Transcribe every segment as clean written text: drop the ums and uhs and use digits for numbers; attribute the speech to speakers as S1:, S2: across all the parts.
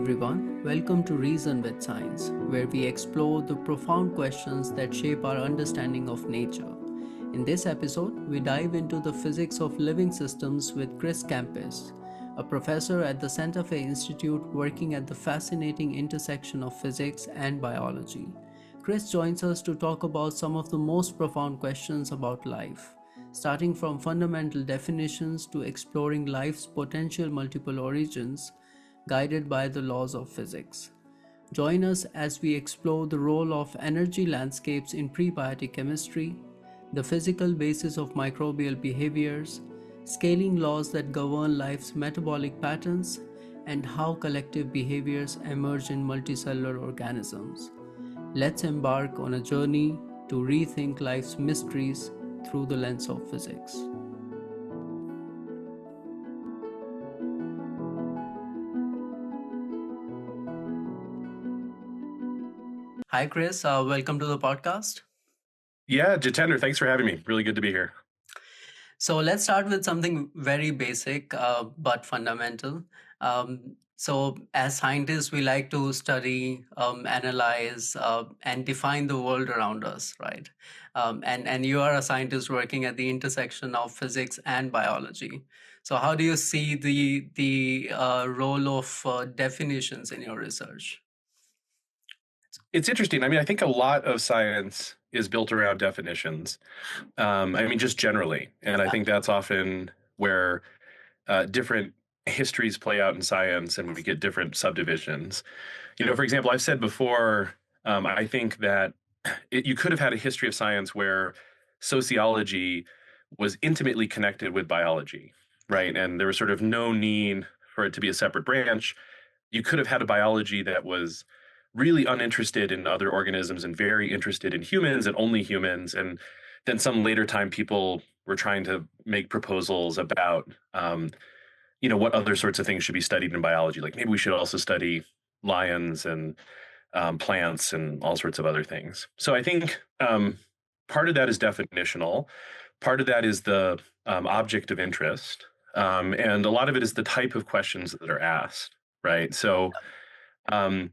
S1: everyone. Welcome to Reason with Science, where we explore the profound questions that shape our understanding of nature. In this episode, we dive into the physics of living systems with Chris Kempes, a professor at the Santa Fe Institute working at the fascinating intersection of physics and biology. Chris joins us to talk about some of the most profound questions about life, starting from fundamental definitions to exploring life's potential multiple origins, guided by the laws of physics. Join us as we explore the role of energy landscapes in prebiotic chemistry, the physical basis of microbial behaviors, scaling laws that govern life's metabolic patterns, and how collective behaviors emerge in multicellular organisms. Let's embark on a journey to rethink life's mysteries through the lens of physics. Hi, Chris. Welcome to the podcast.
S2: Yeah, Jitender, thanks for having me. Really good to be here.
S1: So let's start with something very basic but fundamental. So as scientists, we like to study, analyze, and define the world around us, right? And you are a scientist working at the intersection of physics and biology. So how do you see the role of definitions in your research?
S2: It's interesting. I think a lot of science is built around definitions. Just generally. And I think that's often where different histories play out in science and we get different subdivisions. For example, I've said before, I think that you could have had a history of science where sociology was intimately connected with biology, right? And there was sort of no need for it to be a separate branch. You could have had a biology that was really uninterested in other organisms and very interested in humans and only humans. And then some later time people were trying to make proposals about, what other sorts of things should be studied in biology. Like maybe we should also study lions and plants and all sorts of other things. So I think part of that is definitional. Part of that is the object of interest. And a lot of it is the type of questions that are asked, right? So I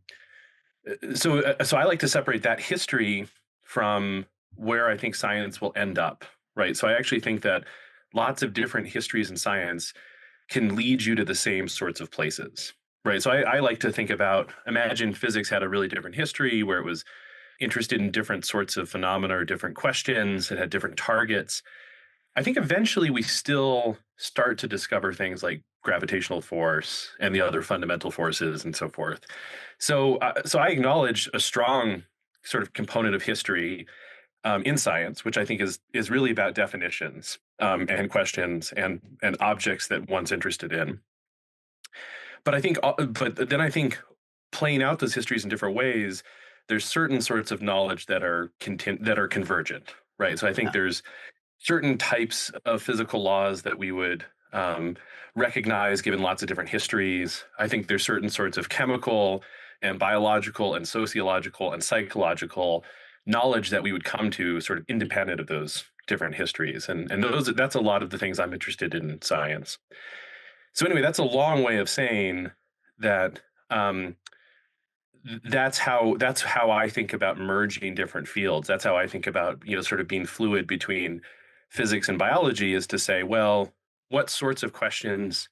S2: like to separate that history from where I think science will end up, right? So I actually think that lots of different histories in science can lead you to the same sorts of places, right? So I like to think about, imagine physics had a really different history where it was interested in different sorts of phenomena or different questions, it had different targets. I think eventually we still start to discover things like gravitational force and the other fundamental forces and so forth. So I acknowledge a strong sort of component of history in science, which I think is really about definitions and questions and objects that one's interested in. But then I think playing out those histories in different ways, there's certain sorts of knowledge that are convergent, right? So I think there's certain types of physical laws that we would recognize given lots of different histories. I think there's certain sorts of chemical and biological and sociological and psychological knowledge that we would come to sort of independent of those different histories. And that's a lot of the things I'm interested in science. So anyway, that's a long way of saying that that's how I think about merging different fields. That's how I think about, sort of being fluid between physics and biology, is to say, well, what sorts of questions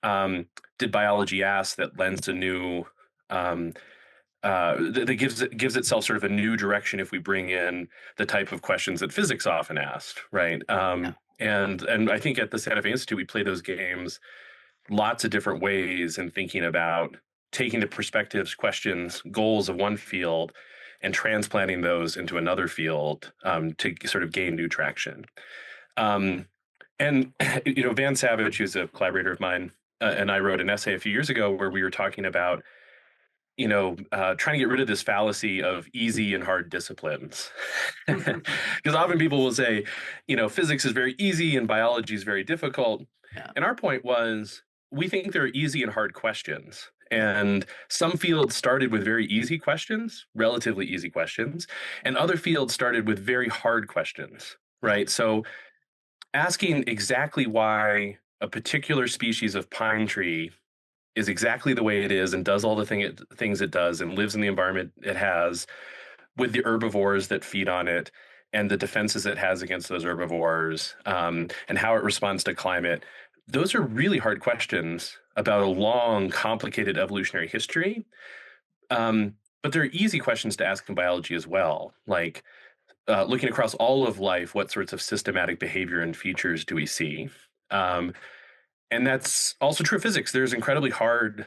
S2: did biology ask that lends a new that gives itself sort of a new direction if we bring in the type of questions that physics often asked, right? And I think at the Santa Fe Institute we play those games lots of different ways in thinking about taking the perspectives, questions, goals of one field and transplanting those into another field to sort of gain new traction. And Van Savage, who's a collaborator of mine, and I wrote an essay a few years ago where we were talking about trying to get rid of this fallacy of easy and hard disciplines. Because often people will say, physics is very easy and biology is very difficult. Yeah. And our point was, we think there are easy and hard questions. And some fields started with very easy questions, relatively easy questions, and other fields started with very hard questions, right? So asking exactly why a particular species of pine tree is exactly the way it is and does all the things it does and lives in the environment it has with the herbivores that feed on it and the defenses it has against those herbivores, and how it responds to climate. Those are really hard questions about a long, complicated evolutionary history. But they're easy questions to ask in biology as well. Like looking across all of life, what sorts of systematic behavior and features do we see? Um, and that's also true of physics. There's incredibly hard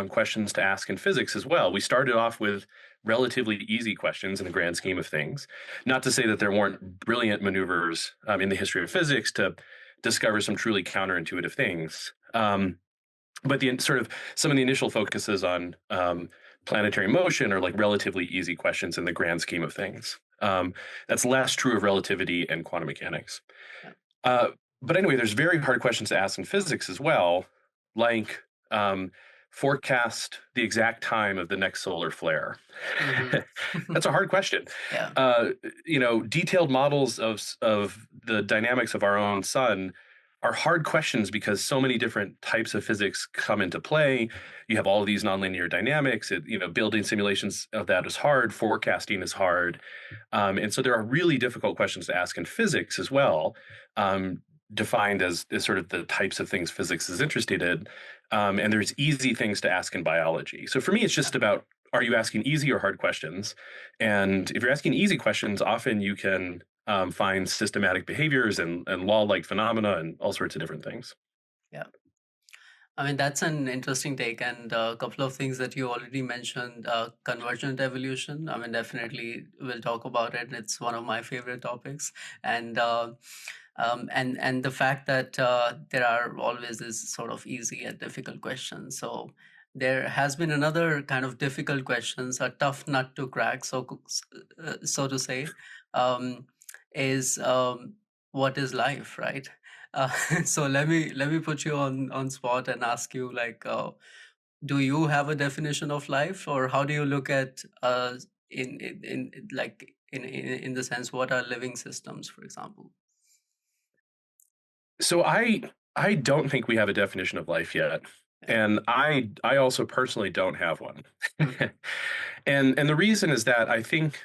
S2: questions to ask in physics as well. We started off with relatively easy questions in the grand scheme of things. Not to say that there weren't brilliant maneuvers in the history of physics to discover some truly counterintuitive things. But the sort of some of the initial focuses on planetary motion are like relatively easy questions in the grand scheme of things. That's less true of relativity and quantum mechanics.
S1: Yeah.
S2: Uh, but anyway, there's very hard questions to ask in physics as well, like forecast the exact time of the next solar flare.
S1: Mm-hmm.
S2: That's a hard question.
S1: Yeah.
S2: Detailed models of the dynamics of our own sun are hard questions because so many different types of physics come into play. You have all of these nonlinear dynamics. Building simulations of that is hard. Forecasting is hard, and so there are really difficult questions to ask in physics as well, defined as sort of the types of things physics is interested in. And there's easy things to ask in biology. So for me, it's just about, are you asking easy or hard questions? And if you're asking easy questions, often you can find systematic behaviors and law-like phenomena and all sorts of different things.
S1: Yeah. I mean, that's an interesting take, and a couple of things that you already mentioned. Convergent evolution. I mean, definitely we'll talk about it. It's one of my favorite topics, and the fact that there are always this sort of easy and difficult questions. So there has been another kind of difficult questions, a tough nut to crack, so to say, um, is what is life, right? Uh, so let me put you on spot and ask you, like, do you have a definition of life, or how do you look at in the sense, what are living systems, for example?
S2: So I don't think we have a definition of life yet.
S1: Yeah.
S2: And I also personally don't have one.
S1: Mhm.
S2: And the reason is that I think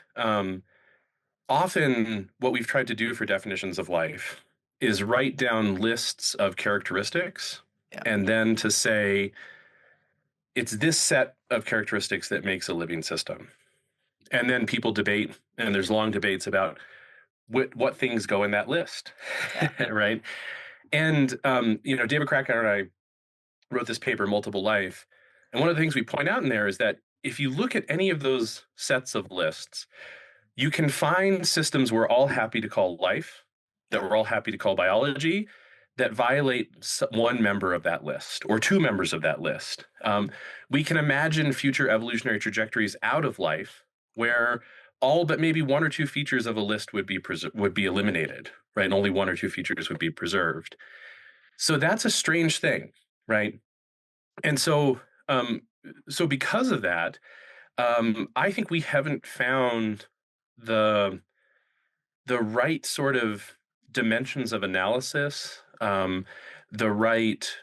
S2: often what we've tried to do for definitions of life is write down lists of characteristics
S1: Yeah.
S2: and then to say it's this set of characteristics that makes a living system. And then people debate, and there's long debates about what things go in that list,
S1: Yeah.
S2: right? And David Krakauer and I wrote this paper, Multiple Life, and one of the things we point out in there is that if you look at any of those sets of lists, you can find systems we're all happy to call life, that we're all happy to call biology, that violate one member of that list or two members of that list. We can imagine future evolutionary trajectories out of life where all but maybe one or two features of a list would be eliminated, right? And only one or two features would be preserved. So that's a strange thing, right? And so because of that, I think we haven't found the right sort of dimensions of analysis, the right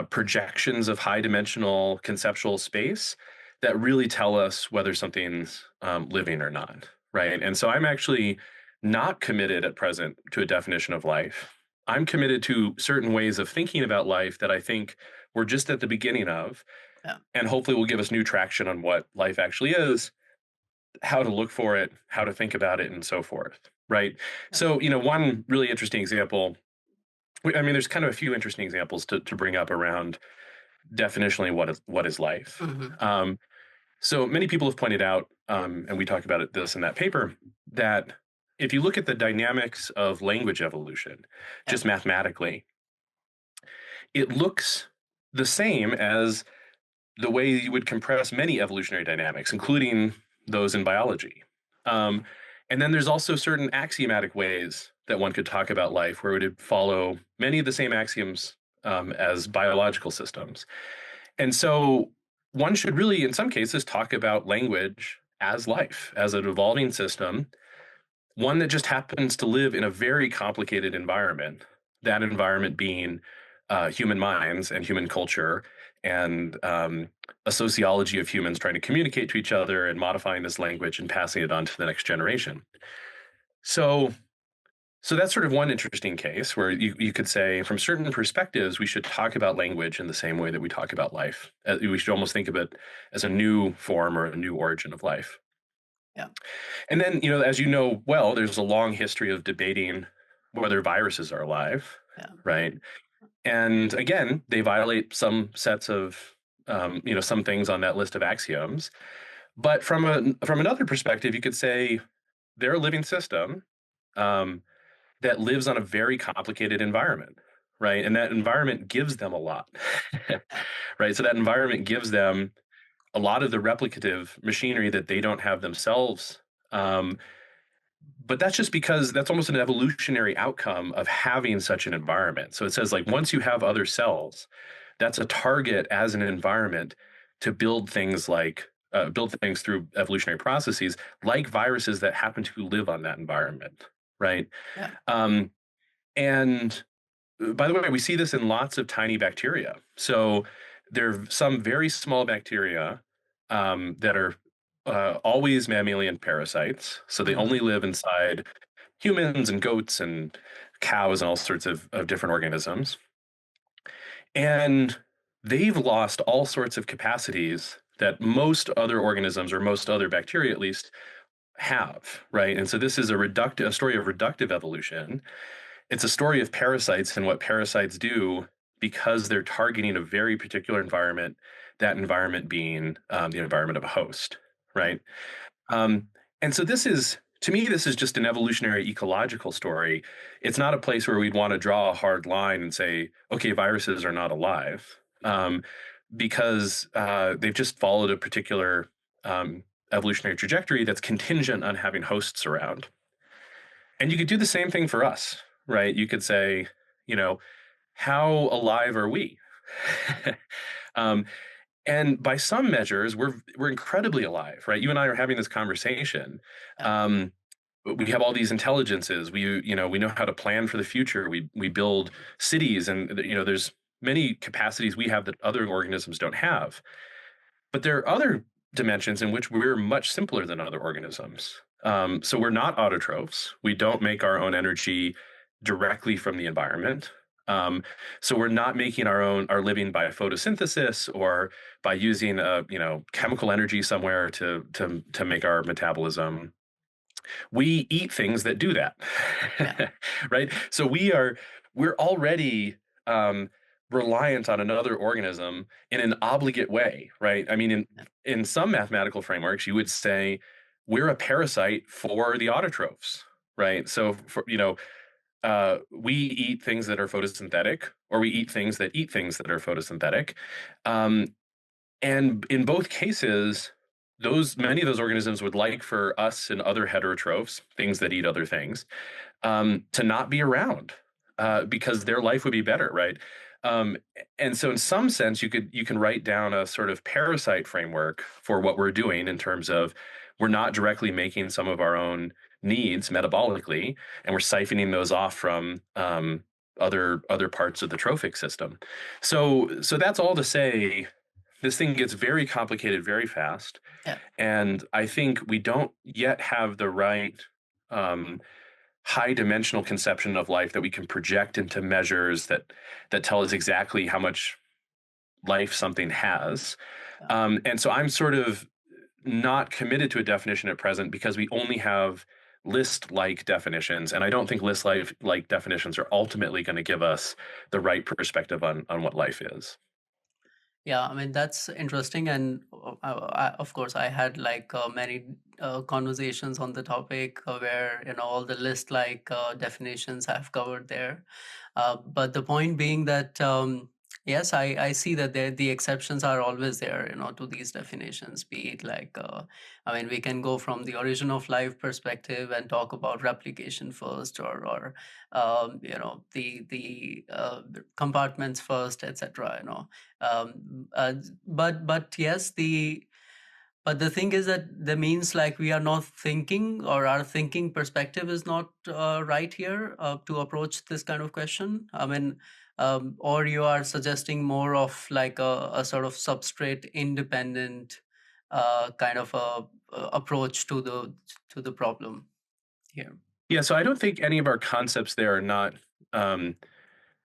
S2: projections of high dimensional conceptual space that really tell us whether something's living or not, right? And so I'm actually not committed at present to a definition of life. I'm committed to certain ways of thinking about life that I think we're just at the beginning of,
S1: Yeah.
S2: and hopefully will give us new traction on what life actually is, how to look for it, how to think about it, and so forth, right?
S1: Yeah.
S2: So, one really interesting example, I mean, there's kind of a few interesting examples to bring up around definitionally what is life.
S1: Hmm.
S2: So many people have pointed out, and we talked about this in that paper, that if you look at the dynamics of language evolution,
S1: Yeah.
S2: just mathematically, it looks the same as the way you would compress many evolutionary dynamics, including those in biology. Um, and then there's also certain axiomatic ways that one could talk about life where it would follow many of the same axioms as biological systems. And so one should really, in some cases, talk about language as life, as an evolving system, one that just happens to live in a very complicated environment, that environment being human minds and human culture and a sociology of humans trying to communicate to each other and modifying this language and passing it on to the next generation. So, so that's sort of one interesting case where you could say, from certain perspectives, we should talk about language in the same way that we talk about life. We should almost think of it as a new form or a new origin of life.
S1: Yeah.
S2: And then, as you know well, there's a long history of debating whether viruses are alive,
S1: Yeah.
S2: right? And again, they violate some sets of, some things on that list of axioms. But from another perspective, you could say they're a living system that lives on a very complicated environment, right? And that environment gives them a lot, right? So that environment gives them a lot of the replicative machinery that they don't have themselves. Um, but that's just because that's almost an evolutionary outcome of having such an environment. So it says, like, once you have other cells, that's a target as an environment to build things through evolutionary processes, like viruses that happen to live on that environment, right?
S1: Yeah.
S2: Um, and by the way, we see this in lots of tiny bacteria. So there are some very small bacteria that are always mammalian parasites. So they
S1: Mm-hmm.
S2: only live inside humans and goats and cows and all sorts of different organisms. And they've lost all sorts of capacities that most other organisms, or most other bacteria at least, have, right? And so this is a story of reductive evolution. It's a story of parasites and what parasites do because they're targeting a very particular environment, that environment being the environment of a host, right? Um, and so to me, this is just an evolutionary ecological story. It's not a place where we'd want to draw a hard line and say, okay, viruses are not alive, because they've just followed a particular evolutionary trajectory that's contingent on having hosts around. And you could do the same thing for us, right? You could say, you know, how alive are we? um, and by some measures, we're incredibly alive, right? You and I are having this conversation.
S1: Yeah.
S2: Um, we have all these intelligences. We know how to plan for the future. We build cities, and there's many capacities we have that other organisms don't have. But there are other dimensions in which we're much simpler than other organisms. So we're not autotrophs. We don't make our own energy directly from the environment. So we're not making our living by photosynthesis or by using chemical energy somewhere to make our metabolism. We eat things that do that,
S1: Yeah.
S2: right? So we're already reliant on another organism in an obligate way, right? I mean, in some mathematical frameworks, you would say we're a parasite for the autotrophs, right? So we eat things that are photosynthetic, or we eat things that are photosynthetic. Um, and in both cases, many of those organisms would like for us and other heterotrophs, things that eat other things, to not be around, because their life would be better, right? Um, and so, in some sense, you can write down a sort of parasite framework for what we're doing in terms of we're not directly making some of our own needs metabolically, and we're siphoning those off from other parts of the trophic system. So that's all to say, this thing gets very complicated very fast.
S1: Yeah.
S2: And I think we don't yet have the right um, high dimensional conception of life that we can project into measures that tell us exactly how much life something has.
S1: Yeah.
S2: And so I'm sort of not committed to a definition at present because we only have list-like definitions, and I don't think list-like definitions are ultimately going to give us the right perspective on what life is.
S1: Yeah, I mean, that's interesting. And of course, I had like many conversations on the topic where, all the list like definitions I've covered there. But the point being that, yes, I see that the exceptions are always there, to these definitions, be it like, I mean, we can go from the origin of life perspective and talk about replication first, or the compartments first, etc. But yes, the thing is that the means like we are not thinking, or our thinking perspective is not right here to approach this kind of question. I mean, or you are suggesting more of like a sort of substrate independent kind of a approach to the problem here?
S2: Yeah, so I don't think any of our concepts there are not um,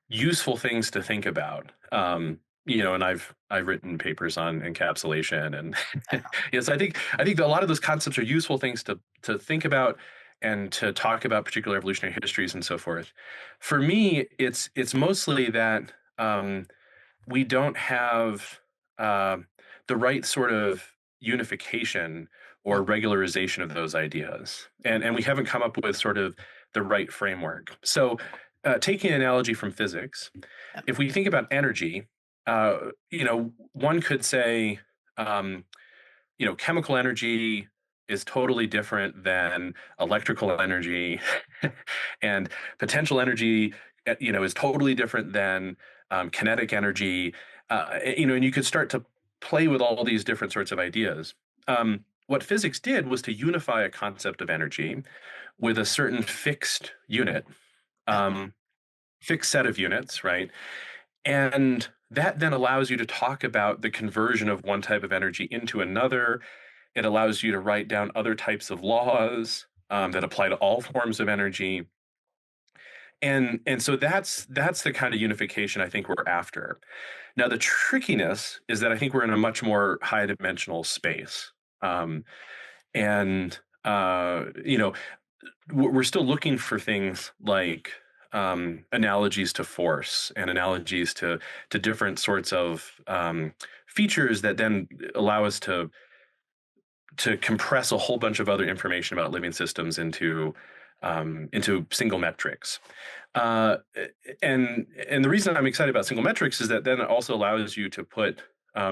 S2: useful things to think about. And I've written papers on encapsulation, and yes, I think a lot of those concepts are useful things to think about and to talk about particular evolutionary histories and so forth. For me, it's mostly that we don't have uh, the right sort of unification or
S1: Mm,
S2: regularization of those ideas, and we haven't come up with sort of the right framework. So, taking an analogy from physics,
S1: yeah,
S2: if we think about energy, one could say, um, chemical energy is totally different than electrical energy, and potential energy, is totally different than kinetic energy. And you could start to play with all these different sorts of ideas. What physics did was to unify a concept of energy with a certain fixed unit,
S1: yeah,
S2: um, fixed set of units, right? And that then allows you to talk about the conversion of one type of energy into another. It allows you to write down other types of laws that apply to all forms of energy. And so that's the kind of unification I think we're after. Now, the trickiness is that I think we're in a much more high dimensional space. Um, and we're still looking for things like analogies to force and analogies to different sorts of features that then allow us to compress a whole bunch of other information about living systems into single metrics. Uh, and the reason I'm excited about single metrics is that then it also allows you to put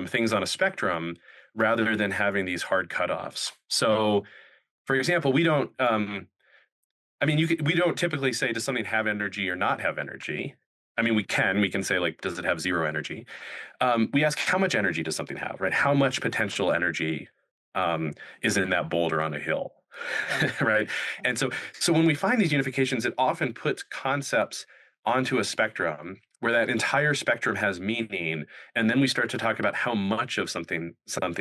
S2: things on a spectrum rather than having these hard cutoffs. So, for example, we don't. We don't typically say, does something have energy or not have energy? I mean, we can say, like, does it have zero energy? We ask, how much energy does something have, right? How much potential energy um, is in that boulder on a hill,
S1: yeah,
S2: right? And so when we find these unifications, it often puts concepts onto a spectrum where that entire spectrum has meaning, and then we start to talk about how much of something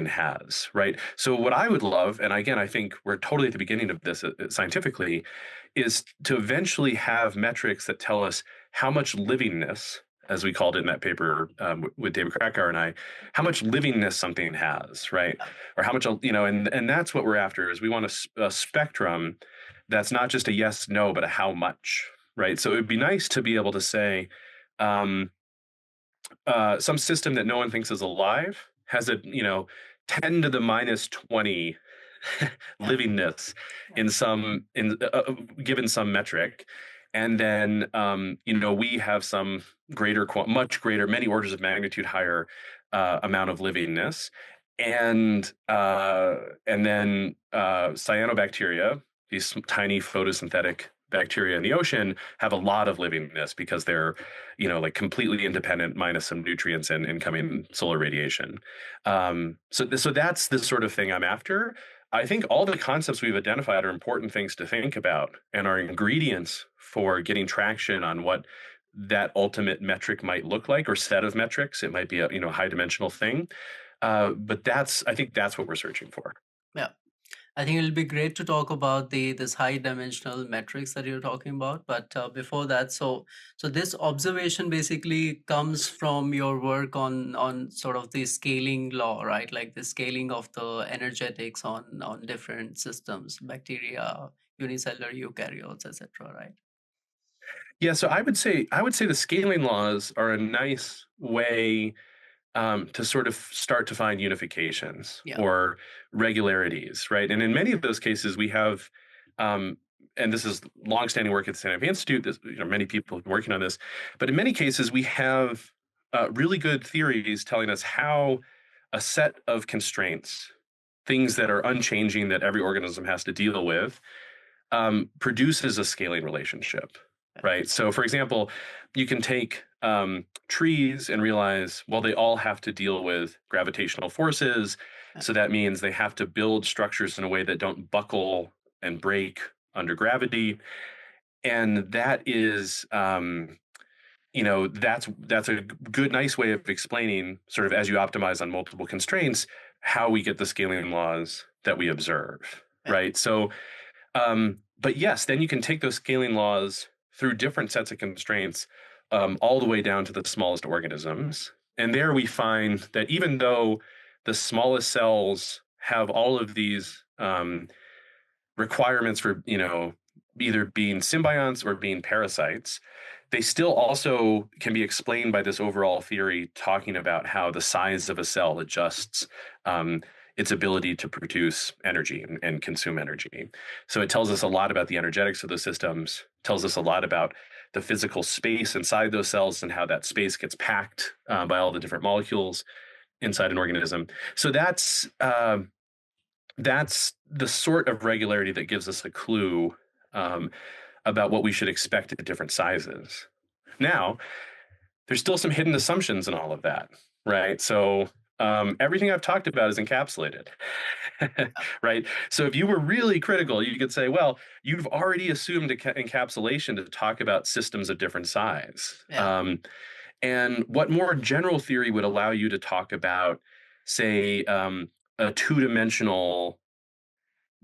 S2: has, right? So what I would love, and again, I think we're totally at the beginning of this scientifically, is to eventually have metrics that tell us how much livingness, as we called it in that paper with David Krakauer and I, how much livingness something has, right?
S1: yeah,
S2: Or how much, and that's what we're after, is we want a spectrum that's not just a yes, no, but a how much, right? So it would be nice to be able to say, um, some system that no one thinks is alive has a 10 to the minus 20
S1: yeah,
S2: livingness
S1: yeah,
S2: in some in given some metric, and then we have some much greater, many orders of magnitude higher amount of livingness, and then cyanobacteria, these tiny photosynthetic bacteria in the ocean, have a lot of livingness because they're like completely independent minus some nutrients and incoming solar radiation. So that's the sort of thing I'm after. I think all the concepts we've identified are important things to think about and are ingredients for getting traction on what that ultimate metric might look like, or set of metrics. It might be a high dimensional thing, but I think that's what we're searching for.
S1: yeah. I think it'll be great to talk about the this high dimensional metrics that you're talking about. But before that, so this observation basically comes from your work on sort of the scaling law, right? Like the scaling of the energetics on different systems, bacteria, unicellular eukaryotes, etc. Right?
S2: Yeah, so I would say the scaling laws are a nice way to sort of start to find unifications
S1: Yeah.
S2: or regularities, right? And in many of those cases, we have, um, and this is longstanding work at the Stanford Institute. Many people have been working on this, but in many cases, we have really good theories telling us how a set of constraints, things that are unchanging that every organism has to deal with, produces a scaling relationship, right? So, for example, you can take trees and realize, well, they all have to deal with gravitational forces.
S1: Yeah.
S2: So that means they have to build structures in a way that don't buckle and break under gravity. And that is that's a good, nice way of explaining sort of as you optimize on multiple constraints, how we get the scaling laws that we observe,
S1: Yeah.
S2: right? So, but yes, then you can take those scaling laws through different sets of constraints, all the way down to the smallest organisms. And there we find that even though the smallest cells have all of these requirements for, either being symbionts or being parasites, they still also can be explained by this overall theory talking about how the size of a cell adjusts its ability to produce energy and consume energy. So it tells us a lot about the energetics of the systems, tells us a lot about the physical space inside those cells and how that space gets packed by all the different molecules inside an organism. So that's the sort of regularity that gives us a clue um, about what we should expect at different sizes. Now, there's still some hidden assumptions in all of that, right? So everything I've talked about is encapsulated, right? So if you were really critical, you could say, well, you've already assumed encapsulation to talk about systems of different size.
S1: Yeah.
S2: And what more general theory would allow you to talk about, say, a two-dimensional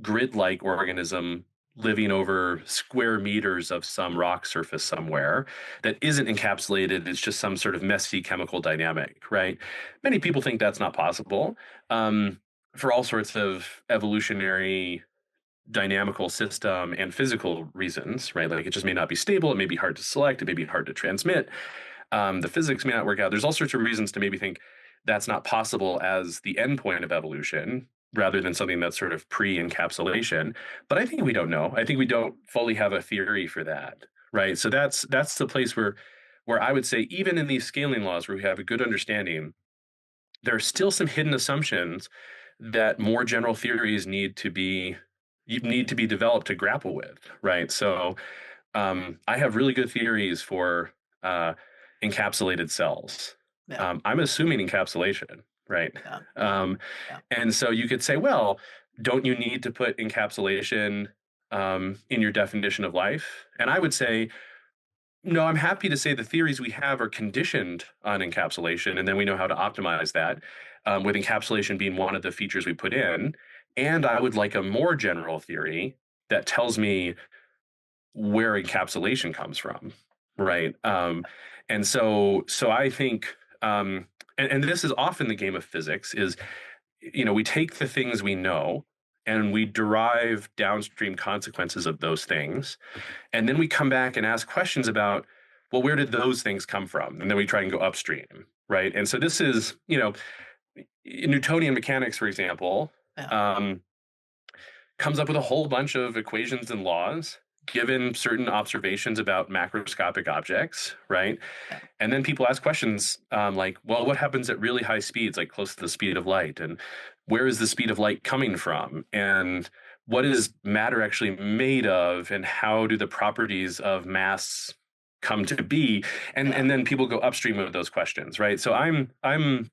S2: grid-like organism living over square meters of some rock surface somewhere that isn't encapsulated? It's just some sort of messy chemical dynamic, right? Many people think that's not possible, for all sorts of evolutionary dynamical system and physical reasons, right? Like it just may not be stable, it may be hard to select, it may be hard to transmit. The physics may not work out. There's all sorts of reasons to maybe think that's not possible as the endpoint of evolution, rather than something that's sort of pre-encapsulation. But I think we don't know. I think we don't fully have a theory for that, right? So that's the place where I would say, even in these scaling laws where we have a good understanding, there are still some hidden assumptions that more general theories need to be developed to grapple with, right? So I have really good theories for encapsulated cells.
S1: Yeah.
S2: I'm assuming encapsulation, right?
S1: Yeah. Yeah.
S2: Um,
S1: Yeah.
S2: and so you could say, well, don't you need to put encapsulation in your definition of life? And I would say, no, I'm happy to say the theories we have are conditioned on encapsulation, and then we know how to optimize that, with encapsulation being one of the features we put in. And I would like a more general theory that tells me where encapsulation comes from, right? And so I think, and this is often the game of physics, is, we take the things we know and we derive downstream consequences of those things, and then we come back and ask questions about, well, where did those things come from? And then we try and go upstream, right? And so this is, Newtonian mechanics, for example,
S1: Yeah.
S2: um, comes up with a whole bunch of equations and laws given certain observations about macroscopic objects, right?
S1: Yeah.
S2: And then people ask questions, like, well, what happens at really high speeds, like close to the speed of light? And where is the speed of light coming from? And what is matter actually made of? And how do the properties of mass come to be? And
S1: Yeah.
S2: and then people go upstream of those questions, right? So I'm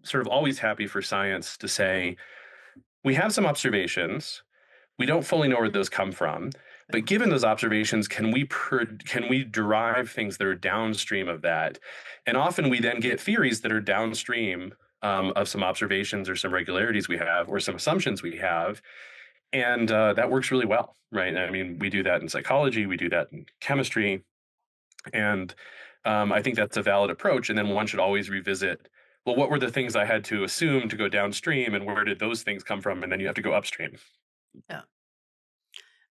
S2: sort of always happy for science to say, we have some observations, we don't fully know where those come from, but given those observations, can we derive things that are downstream of that? And often we then get theories that are downstream of some observations or some regularities we have or some assumptions we have, and that works really well, right? I mean, we do that in psychology, we do that in chemistry, and I think that's a valid approach. And then one should always revisit, well, what were the things I had to assume to go downstream, and where did those things come from? And then you have to go upstream.
S1: Yeah.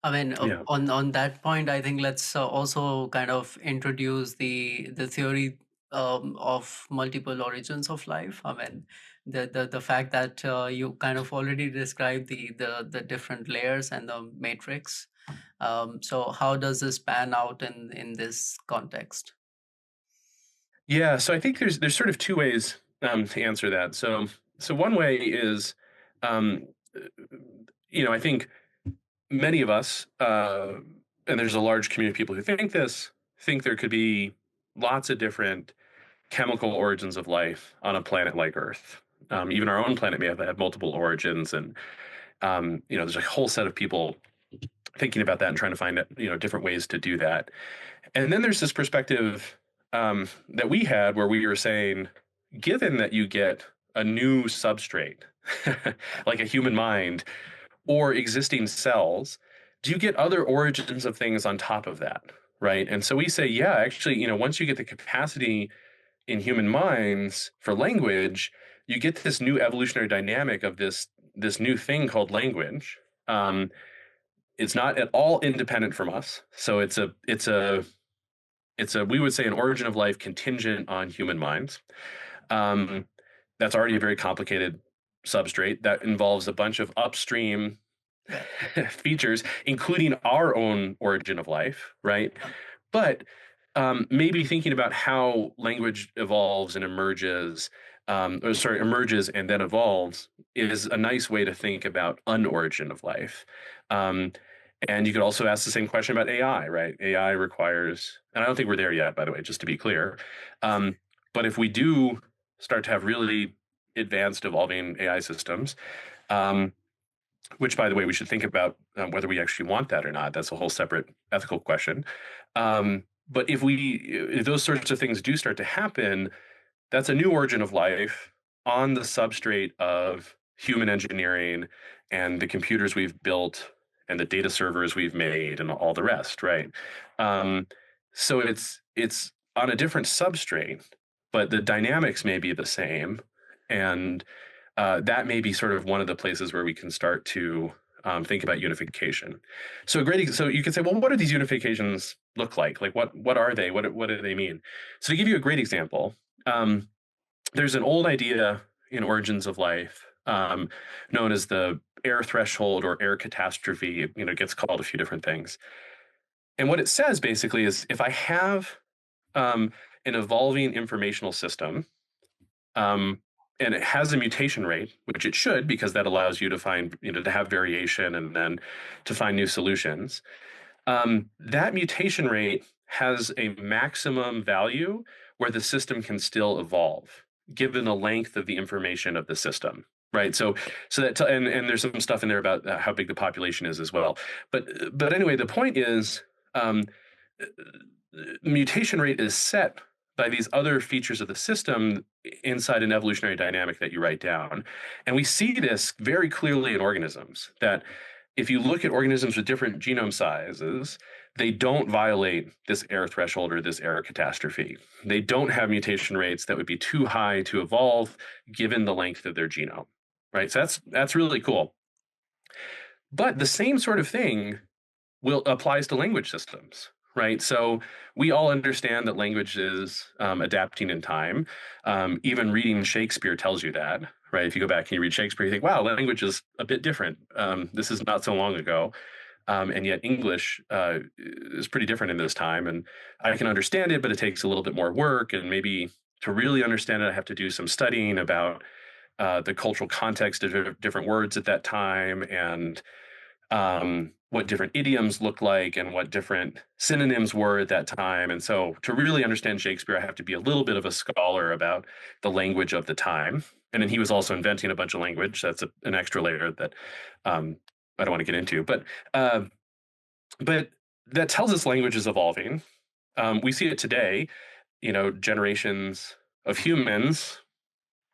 S1: I mean,
S2: Yeah.
S1: on that point, I think let's also kind of introduce the theory of multiple origins of life. I mean, the fact that you kind of already described the different layers and the matrix. So how does this pan out in this context?
S2: Yeah, so I think there's sort of two ways to answer that. So one way is, um, I think many of us, and there's a large community of people who think there could be lots of different chemical origins of life on a planet like Earth. Even our own planet may have had multiple origins, and there's a whole set of people thinking about that and trying to find different ways to do that. And then there's this perspective that we had where we were saying, given that you get a new substrate, like a human mind or existing cells, do you get other origins of things on top of that? Right. And so we say, yeah, actually, once you get the capacity in human minds for language, you get this new evolutionary dynamic of this new thing called language. Um, it's not at all independent from us. So it's a we would say an origin of life contingent on human minds. Um, that's already a very complicated substrate that involves a bunch of upstream features, including our own origin of life, right? But maybe thinking about how language evolves and emerges, emerges and then evolves, is a nice way to think about an origin of life. Um, and you could also ask the same question about AI, right? AI requires, and I don't think we're there yet, by the way, just to be clear. Um, but if we do start to have really advanced evolving AI systems, um, which, by the way, we should think about whether we actually want that or not. That's a whole separate ethical question. But if those sorts of things do start to happen, that's a new origin of life on the substrate of human engineering and the computers we've built and the data servers we've made and all the rest, right? Um, so it's on a different substrate, but the dynamics may be the same, and that may be sort of one of the places where we can start to think about unification. So you can say, well, what do these unifications look like? Like, what are they? What do they mean? So to give you a great example, um, there's an old idea in Origins of Life known as the air threshold or air catastrophe. It gets called a few different things. And what it says basically is if I have an evolving informational system, um, and it has a mutation rate, which it should, because that allows you to find, to have variation and then to find new solutions. That mutation rate has a maximum value where the system can still evolve, given the length of the information of the system. Right. And there's some stuff in there about how big the population is as well. But anyway, the point is, um, mutation rate is set by these other features of the system inside an evolutionary dynamic that you write down. And we see this very clearly in organisms, that if you look at organisms with different genome sizes, they don't violate this air threshold or this air catastrophe. They don't have mutation rates that would be too high to evolve given the length of their genome. Right. So that's really cool. But the same sort of thing applies to language systems, right? So we all understand that language is adapting in time. Even reading Shakespeare tells you that, right? If you go back and you read Shakespeare, you think, wow, language is a bit different. This is not so long ago. And yet English is pretty different in this time. And I can understand it, but it takes a little bit more work. And maybe to really understand it, I have to do some studying about the cultural context of different words at that time, and what different idioms look like and what different synonyms were at that time. And so to really understand Shakespeare, I have to be a little bit of a scholar about the language of the time. And then he was also inventing a bunch of language. That's an extra layer that I don't want to get into. But that tells us language is evolving. We see it today. Generations of humans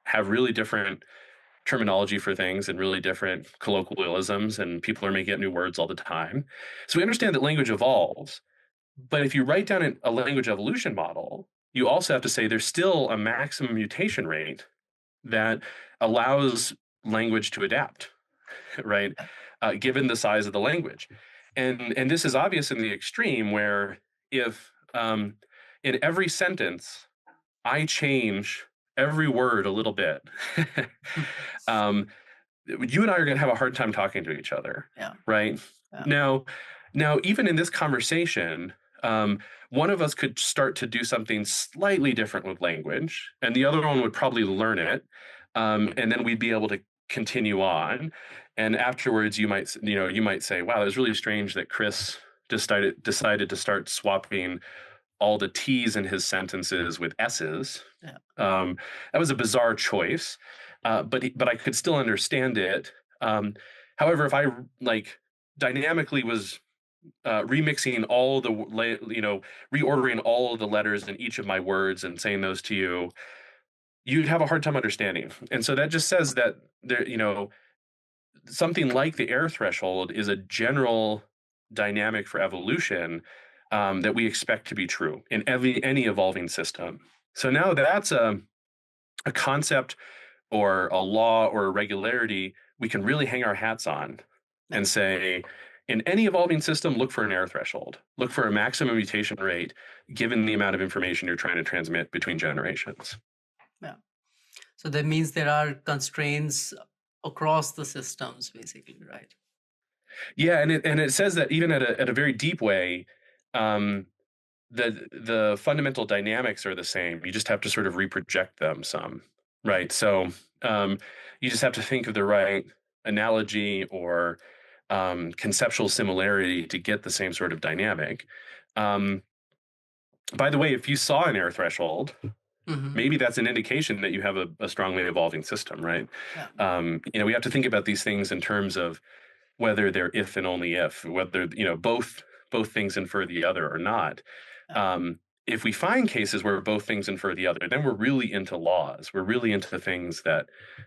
S2: have really different terminology for things and really different colloquialisms, and people are making up new words all the time. So we understand that language evolves. But if you write down a language evolution model, you also have to say there's still a maximum mutation rate that allows language to adapt, right? Given the size of the language. And this is obvious in the extreme, where if in every sentence I change every word a little bit, um, you and I are going to have a hard time talking to each other.
S1: Yeah.
S2: Right.
S1: Yeah.
S2: Now, even in this conversation, one of us could start to do something slightly different with language, and the other one would probably learn it, and then we'd be able to continue on. And afterwards, you might say, "Wow, it was really strange that Chris decided to start swapping all the T's in his sentences with S's."
S1: Yeah.
S2: That was a bizarre choice, but I could still understand it. However, if I dynamically was remixing all the reordering all of the letters in each of my words and saying those to you, you'd have a hard time understanding. And so that just says that there, something like the air threshold is a general dynamic for evolution, that we expect to be true in any evolving system. So now that's a concept or a law or a regularity we can really hang our hats on
S1: Yeah.
S2: and say, in any evolving system, look for an air threshold, look for a maximum mutation rate given the amount of information you're trying to transmit between generations.
S1: Yeah. So that means there are constraints across the systems, basically, right?
S2: Yeah, and it says that even at a very deep way, um, the fundamental dynamics are the same. You just have to sort of reproject them some, right? So you just have to think of the right analogy or conceptual similarity to get the same sort of dynamic. Um, by the way, if you saw an air threshold,
S1: Mm-hmm.
S2: maybe that's an indication that you have a strongly evolving system, right?
S1: Yeah.
S2: We have to think about these things in terms of whether they're if and only if, whether both things infer the other or not.
S1: Yeah.
S2: If we find cases where both things infer the other, then we're really into laws. We're really into the things that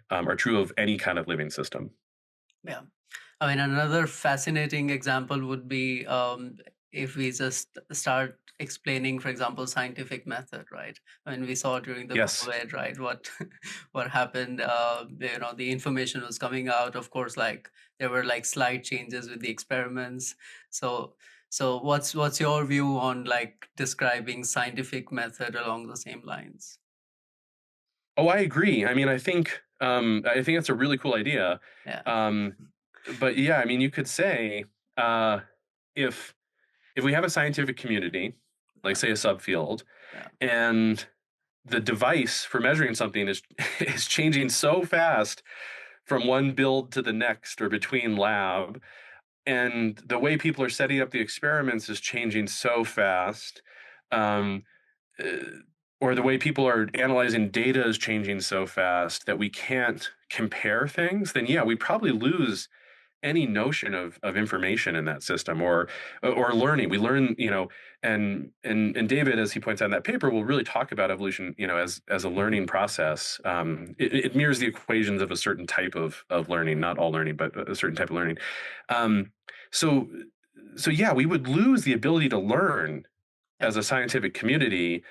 S2: are true of any kind of living system.
S1: Yeah. I mean, another fascinating example would be if we just start explaining, for example, scientific method, right? I mean, we saw during the
S2: Yes.
S1: COVID, right, what what happened. The information was coming out. Of course, like there were like slight changes with the experiments. So, what's your view on like describing scientific method along the same lines?
S2: Oh, I agree. I mean, I think that's a really cool idea.
S1: Yeah.
S2: Um, but yeah, I mean, you could say uh, if if we have a scientific community, like
S1: Yeah.
S2: say a subfield,
S1: Yeah.
S2: and the device for measuring something is is changing so fast from one build to the next or between lab, and the way people are setting up the experiments is changing so fast, um, uh, or the way people are analyzing data is changing so fast that we can't compare things, then yeah, we probably lose any notion of information in that system or learning. We learn, and David, as he points out in that paper, will really talk about evolution, as a learning process. It mirrors the equations of a certain type of learning, not all learning, but a certain type of learning. Um, so so yeah, we would lose the ability to learn
S1: Yeah.
S2: as a scientific community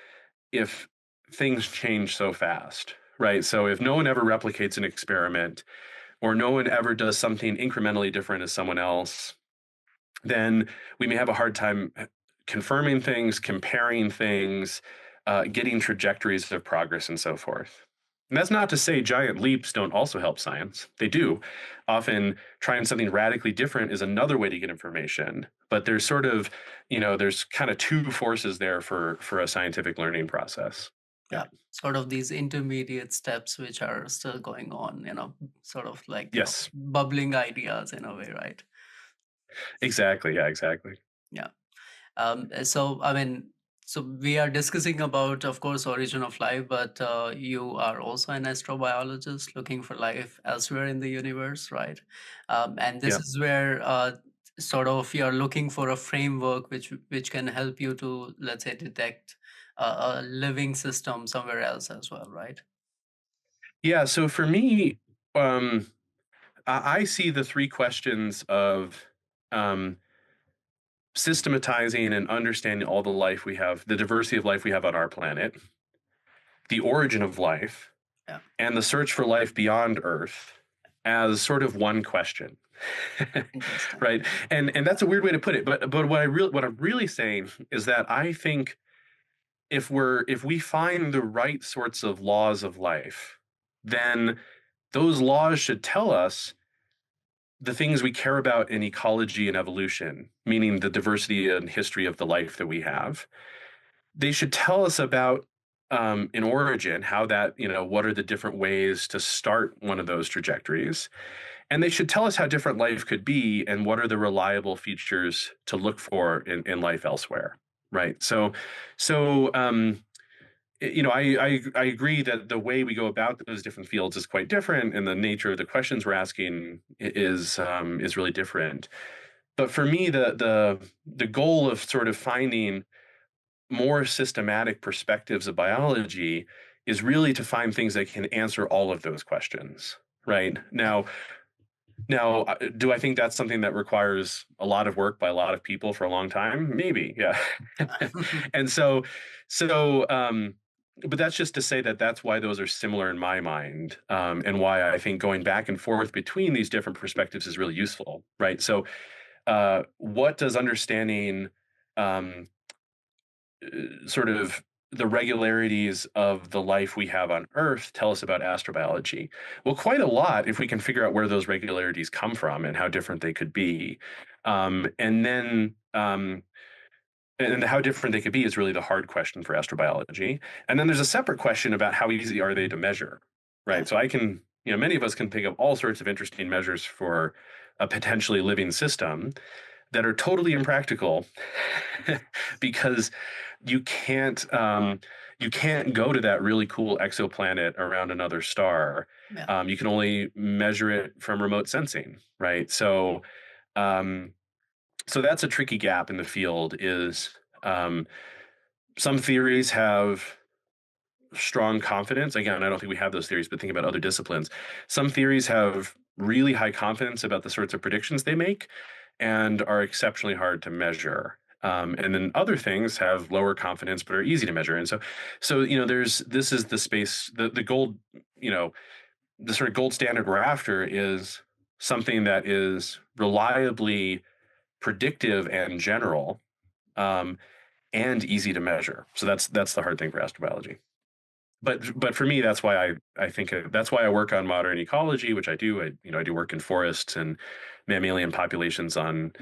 S2: if things change so fast, right? So if no one ever replicates an experiment or no one ever does something incrementally different as someone else, then we may have a hard time confirming things, comparing things, getting trajectories of progress, and so forth. And that's not to say giant leaps don't also help science. They do. Often trying something radically different is another way to get information. But there's sort of, there's kind of two forces there for a scientific learning process. Yeah.
S1: Yeah, sort of these intermediate steps which are still going on, sort of like,
S2: Yes.
S1: bubbling ideas in a way, right?
S2: Exactly. Yeah. Exactly.
S1: Yeah. So, I mean, so we are discussing about, of course, origin of life, but you are also an astrobiologist looking for life elsewhere in the universe, right? And this
S2: Yeah.
S1: is where sort of you're looking for a framework which can help you to, let's say, detect a living system somewhere else as well, right?
S2: Yeah. So for me, um, I see the three questions of um, systematizing and understanding all the life we have, the diversity of life we have on our planet, the origin of life,
S1: Yeah.
S2: and the search for life beyond Earth as sort of one question.
S1: Interesting.
S2: Right. And that's a weird way to put it. But what I'm really saying is that I think if we find the right sorts of laws of life, then those laws should tell us the things we care about in ecology and evolution, meaning the diversity and history of the life that we have. They should tell us about in origin how that, what are the different ways to start one of those trajectories. And they should tell us how different life could be and what are the reliable features to look for in life elsewhere. Right. I agree that the way we go about those different fields is quite different, and the nature of the questions we're asking is really different. but for me, the goal of sort of finding more systematic perspectives of biology is really to find things that can answer all of those questions. Right
S1: Yeah.
S2: now, do I think that's something that requires a lot of work by a lot of people for a long time? Maybe, yeah. And so, but that's just to say that that's why those are similar in my mind, and why I think going back and forth between these different perspectives is really useful, right? So, what does understanding um, sort of the regularities of the life we have on Earth tell us about astrobiology? Well, quite a lot if we can figure out where those regularities come from and how different they could be. And then and how different they could be is really the hard question for astrobiology. And then there's a separate question about how easy are they to measure, right?
S1: Yes.
S2: So many of us can think of all sorts of interesting measures for a potentially living system that are totally impractical because you can't um, you can't go to that really cool exoplanet around another star.
S1: Yeah.
S2: You can only measure it from remote sensing, right? Um, so that's a tricky gap in the field. Is um, Some theories have strong confidence. Again, I don't think we have those theories, but think about other disciplines. Some theories have really high confidence about the sorts of predictions they make and are exceptionally hard to measure. And then other things have lower confidence but are easy to measure. And so there's this is the space, the gold, the sort of gold standard we're after is something that is reliably predictive and general, um, and easy to measure. So that's the hard thing for astrobiology. But for me, that's why I think that's why I work on modern ecology, which I do. I do work in forests and mammalian populations on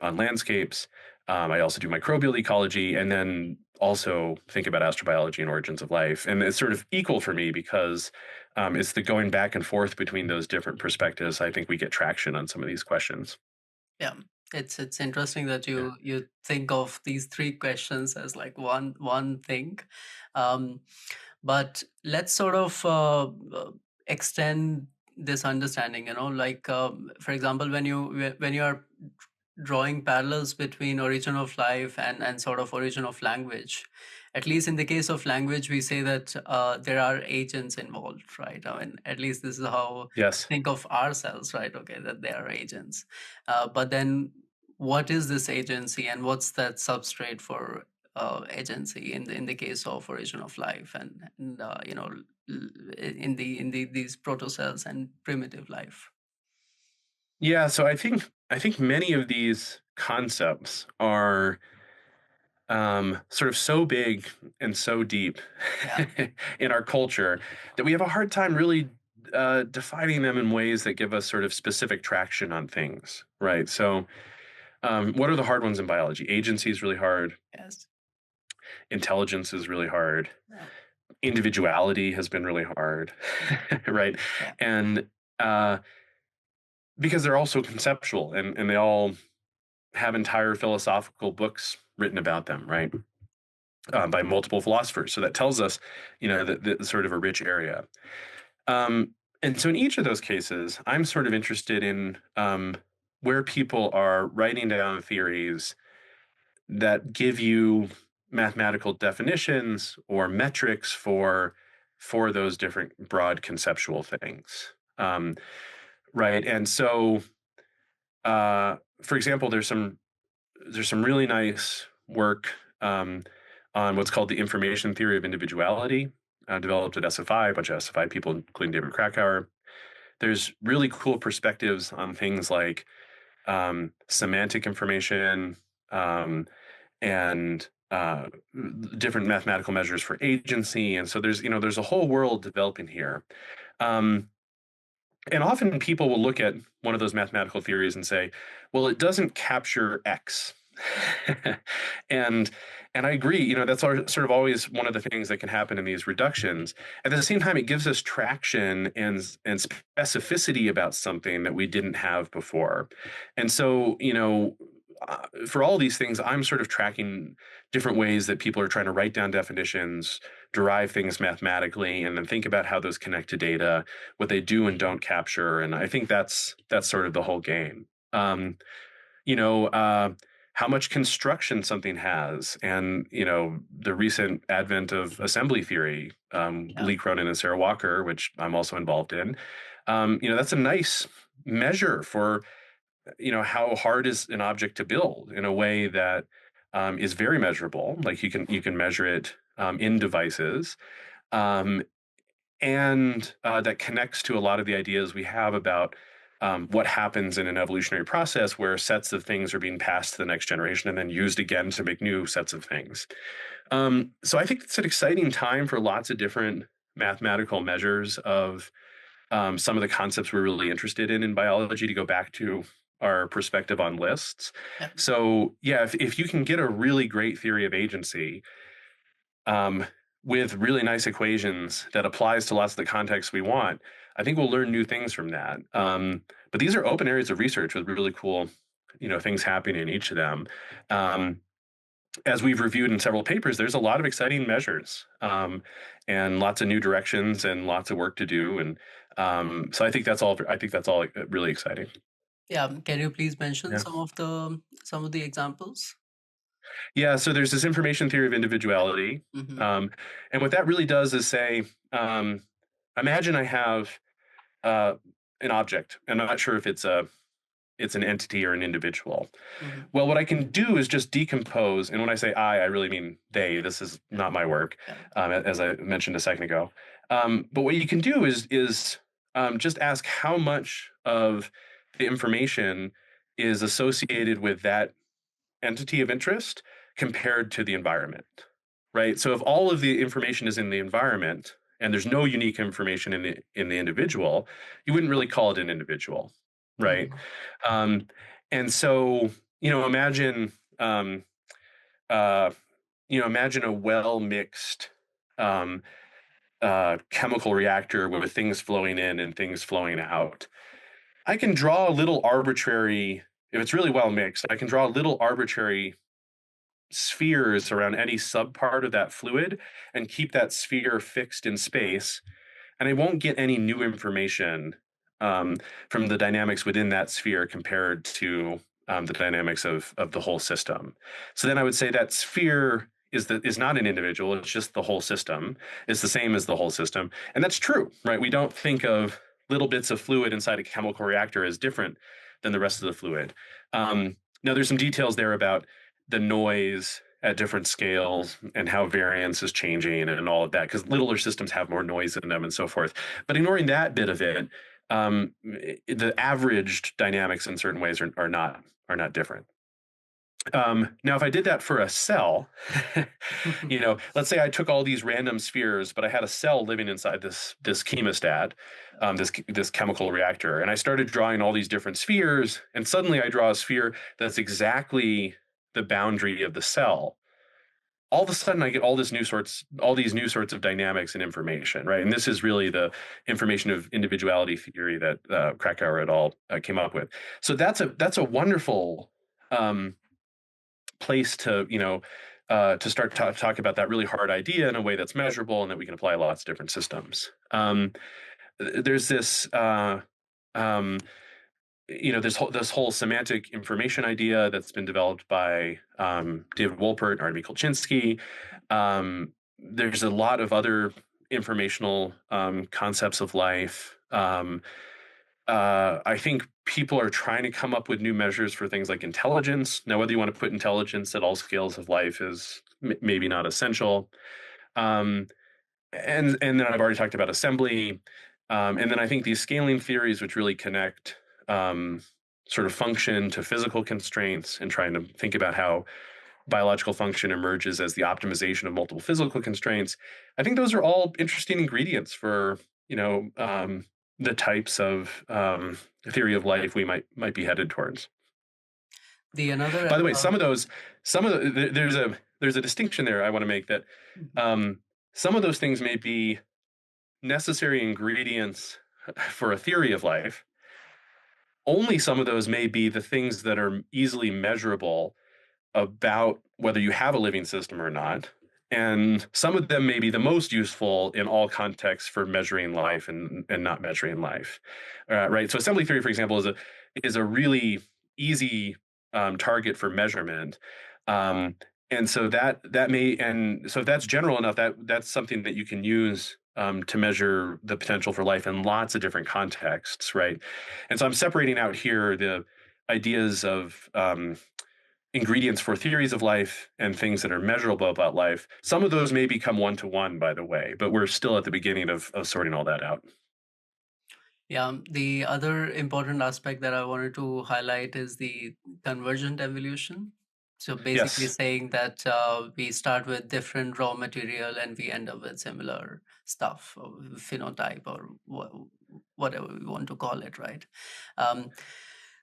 S2: landscapes. I also do microbial ecology, and then also think about astrobiology and origins of life. And it's sort of equal for me because it's the going back and forth between those different perspectives. I think we get traction on some of these questions.
S1: Yeah, it's interesting that
S2: Yeah.
S1: you think of these three questions as like one thing, um, but let's sort of extend this understanding. Like for example, when you are drawing parallels between origin of life and sort of origin of language. At least in the case of language, we say that there are agents involved, right? I mean, at least this is how
S2: Yes.
S1: think of ourselves, right? Okay, that there are agents. But then what is this agency and what's that substrate for agency in the case of origin of life and in the these protocells and primitive life?
S2: Yeah. So I think many of these concepts are sort of so big and so deep
S1: Yeah.
S2: in our culture that we have a hard time really defining them in ways that give us sort of specific traction on things, right? So, what are the hard ones in biology? Agency is really hard.
S1: Yes.
S2: Intelligence is really hard.
S1: Yeah.
S2: Individuality has been really hard, right?
S1: Yeah.
S2: And uh, because they're also conceptual and they all have entire philosophical books written about them, right? By multiple philosophers. So that tells us, that sort of a rich area. Um, and so in each of those cases, I'm sort of interested in where people are writing down theories that give you mathematical definitions or metrics for those different broad conceptual things. Right. And so, for example, there's some really nice work on what's called the information theory of individuality, developed at SFI, a bunch of SFI people, including David Krakauer. There's really cool perspectives on things like semantic information, and different mathematical measures for agency. And so there's a whole world developing here. Um, and often people will look at one of those mathematical theories and say, well, it doesn't capture X. and and I agree, that's sort of always one of the things that can happen in these reductions. At the same time, it gives us traction and specificity about something that we didn't have before. And so, for all these things, I'm sort of tracking different ways that people are trying to write down definitions, derive things mathematically, and then think about how those connect to data, what they do and don't capture. And I think that's sort of the whole game. you know, how much construction something has, and the recent advent of assembly theory,
S1: Yeah.
S2: Lee Cronin and Sarah Walker, which I'm also involved in. That's a nice measure for how hard is an object to build in a way that is very measurable. Like you can measure it in devices. Um, and that connects to a lot of the ideas we have about what happens in an evolutionary process where sets of things are being passed to the next generation and then used again to make new sets of things. So I think it's an exciting time for lots of different mathematical measures of some of the concepts we're really interested in biology, to go back to our perspective on lists.
S1: Yeah.
S2: So yeah, if you can get a really great theory of agency, um, with really nice equations that applies to lots of the contexts we want, I think we'll learn new things from that. But these are open areas of research with really cool, things happening in each of them. Um, as we've reviewed in several papers, there's a lot of exciting measures, and lots of new directions and lots of work to do. And so I think that's all. I think that's all really exciting.
S1: Yeah. Can you please mention
S2: Yeah.
S1: some of the examples?
S2: Yeah. So there's this information theory of individuality,
S1: Mm-hmm.
S2: um, and what that really does is say, imagine I have uh, an object. I'm not sure if it's an entity or an individual.
S1: Mm-hmm.
S2: Well, what I can do is just decompose, and when I say I really mean they. This is
S1: Yeah.
S2: not my work,
S1: Yeah.
S2: as I mentioned a second ago. But what you can do is just ask how much of the information is associated with that entity of interest compared to the environment, right? So if all of the information is in the environment and there's no unique information in the individual, you wouldn't really call it an individual, right?
S1: Mm-hmm.
S2: Um, and so imagine uh, imagine a well mixed um, chemical reactor with things flowing in and things flowing out. I can draw a little arbitrary, if it's really well mixed, I can draw little arbitrary spheres around any subpart of that fluid and keep that sphere fixed in space, and I won't get any new information um, from the dynamics within that sphere compared to the dynamics of the whole system. So then I would say that sphere is not an individual; it's just the whole system. It's the same as the whole system, and that's true, right? We don't think of little bits of fluid inside a chemical reactor as different than the rest of the fluid. Now, there's some details there about the noise at different scales and how variance is changing and all of that, because littler systems have more noise in them and so forth. But ignoring that bit of it, the averaged dynamics in certain ways are not different. Now, if I did that for a cell, let's say I took all these random spheres, but I had a cell living inside this chemostat, this chemical reactor, and I started drawing all these different spheres, and suddenly I draw a sphere that's exactly the boundary of the cell. All of a sudden, I get all these new sorts of dynamics and information, right? And this is really the information of individuality theory that Krakauer et al. Came up with. So that's a wonderful um, place to start talk about that really hard idea in a way that's measurable and that we can apply lots of different systems. There's this um, this whole semantic information idea that's been developed by David Wolpert and Artemy Kolchinsky. There's a lot of other informational concepts of life. I think people are trying to come up with new measures for things like intelligence. Now, whether you want to put intelligence at all scales of life is maybe not essential. Um, and then I've already talked about assembly. And then I think these scaling theories, which really connect sort of function to physical constraints and trying to think about how biological function emerges as the optimization of multiple physical constraints. I think those are all interesting ingredients for the types of theory of life we might be headed towards.
S1: The another
S2: By the way, there's a distinction there I want to make, that some of those things may be necessary ingredients for a theory of life. Only some of those may be the things that are easily measurable about whether you have a living system or not. And some of them may be the most useful in all contexts for measuring life and not measuring life. Right. So assembly theory, for example, is a really easy target for measurement. Um, and so if that's general enough, that's something that you can use to measure the potential for life in lots of different contexts, right? And so I'm separating out here the ideas of ingredients for theories of life and things that are measurable about life. Some of those may become one-to-one, by the way, but we're still at the beginning of sorting all that out.
S1: Yeah, the other important aspect that I wanted to highlight is the convergent evolution. So basically
S2: Yes,
S1: saying that we start with different raw material and we end up with similar stuff, or phenotype, or whatever we want to call it, right? Um,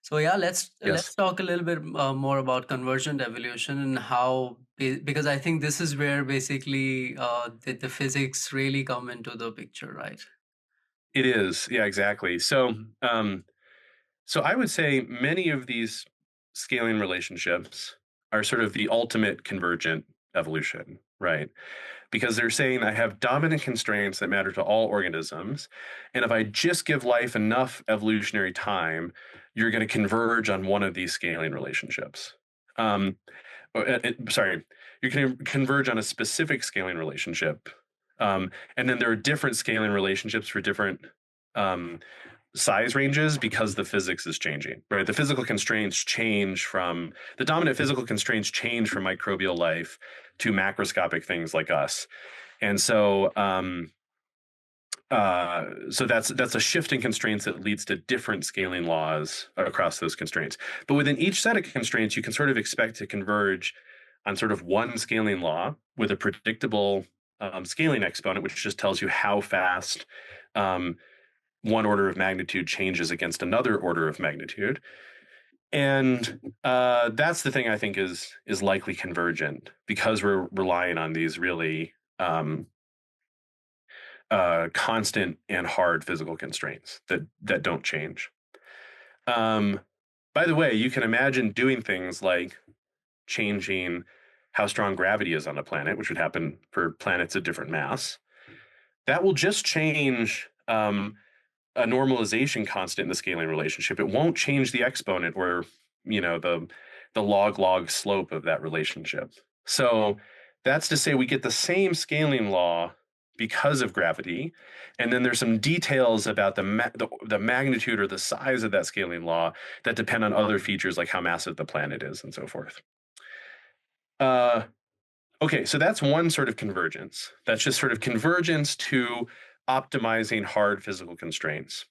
S1: so yeah,
S2: yes.
S1: let's talk a little bit more about convergent evolution and how, because I think this is where basically the physics really come into the picture, right?
S2: It is. Yeah, exactly. So I would say many of these scaling relationships are sort of the ultimate convergent evolution, right? Because they're saying I have dominant constraints that matter to all organisms. And if I just give life enough evolutionary time, you're going to converge on one of these scaling relationships. Um, Sorry, you can converge on a specific scaling relationship. And then there are different scaling relationships for different um, size ranges because the physics is changing, right? The dominant physical constraints change from microbial life to macroscopic things like us. And so that's a shift in constraints that leads to different scaling laws across those constraints. But within each set of constraints, you can sort of expect to converge on sort of one scaling law with a predictable scaling exponent, which just tells you how fast um, one order of magnitude changes against another order of magnitude. And that's the thing I think is likely convergent because we're relying on these really constant and hard physical constraints that don't change. Um, by the way, you can imagine doing things like changing how strong gravity is on a planet, which would happen for planets of different mass. That will just change a normalization constant in the scaling relationship. It won't change the exponent or the log slope of that relationship. So that's to say we get the same scaling law because of gravity, and then there's some details about the magnitude or the size of that scaling law that depend on other features like how massive the planet is and so forth. Uh, okay, so that's one sort of convergence. That's just sort of convergence to optimizing hard physical constraints.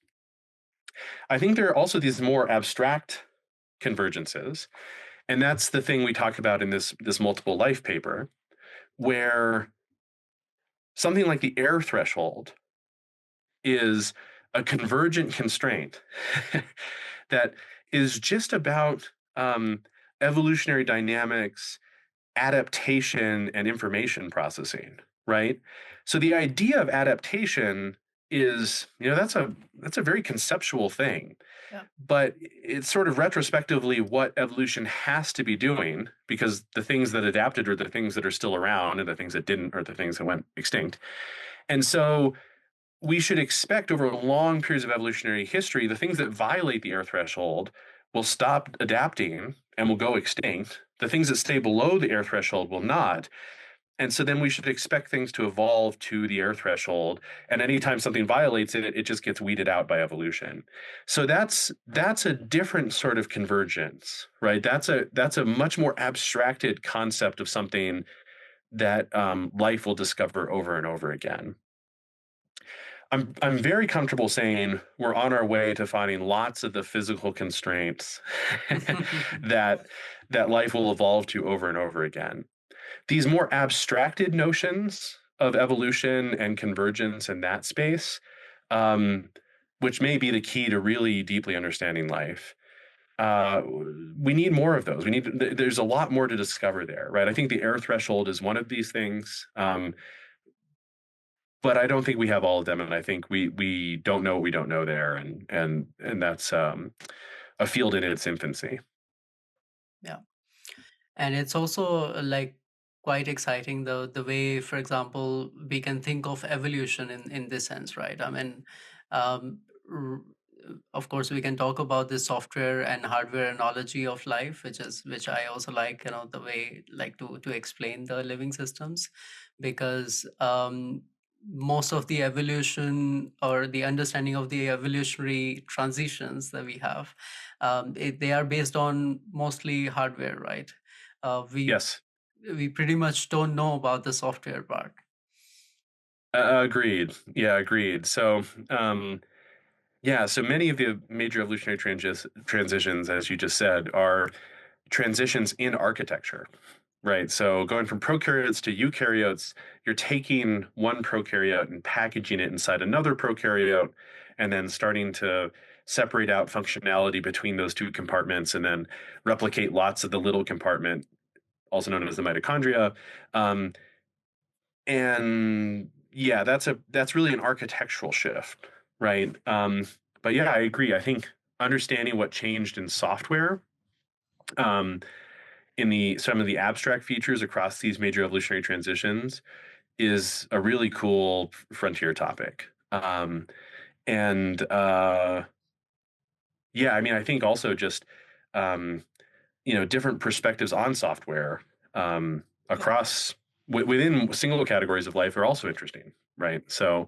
S2: I think there are also these more abstract convergences, and that's the thing we talk about in this multiple life paper, where something like the air threshold is a convergent constraint that is just about evolutionary dynamics, adaptation, and information processing, right? So the idea of adaptation is, that's a very conceptual thing,
S1: Yeah.
S2: but it's sort of retrospectively what evolution has to be doing because the things that adapted are the things that are still around and the things that didn't are the things that went extinct. And so we should expect over long periods of evolutionary history, the things that violate the air threshold will stop adapting and will go extinct. The things that stay below the air threshold will not. And so then we should expect things to evolve to the air threshold. And anytime something violates it, it just gets weeded out by evolution. So that's a different sort of convergence, right? That's a much more abstracted concept of something that life will discover over and over again. I'm very comfortable saying we're on our way to finding lots of the physical constraints that that life will evolve to over and over again. These more abstracted notions of evolution and convergence in that space, um, which may be the key to really deeply understanding life. Uh, we need more of those. There's a lot more to discover there, right? I think the air threshold is one of these things. But I don't think we have all of them, and I think we don't know what we don't know there, and that's a field in its infancy.
S1: Yeah. And it's also like quite exciting the way, for example, we can think of evolution in this sense, right? I mean, um, r- of course, we can talk about the software and hardware analogy of life, which I also like, the way like to explain the living systems, because most of the evolution or the understanding of the evolutionary transitions that we have, they are based on mostly hardware, right? We
S2: Yes.
S1: we pretty much don't know about the software part.
S2: Agreed. Yeah, agreed. So, yeah, so many of the major evolutionary transitions, as you just said, are transitions in architecture, right? So going from prokaryotes to eukaryotes, you're taking one prokaryote and packaging it inside another prokaryote, and then starting to separate out functionality between those two compartments, and then replicate lots of the little compartment, also known as the mitochondria. Um, and yeah, that's really an architectural shift, right? But yeah, I agree. I think understanding what changed in software, um, in the some of the abstract features across these major evolutionary transitions, is a really cool frontier topic. And yeah, I mean, I think also just um, different perspectives on software, across within single categories of life are also interesting, right? So,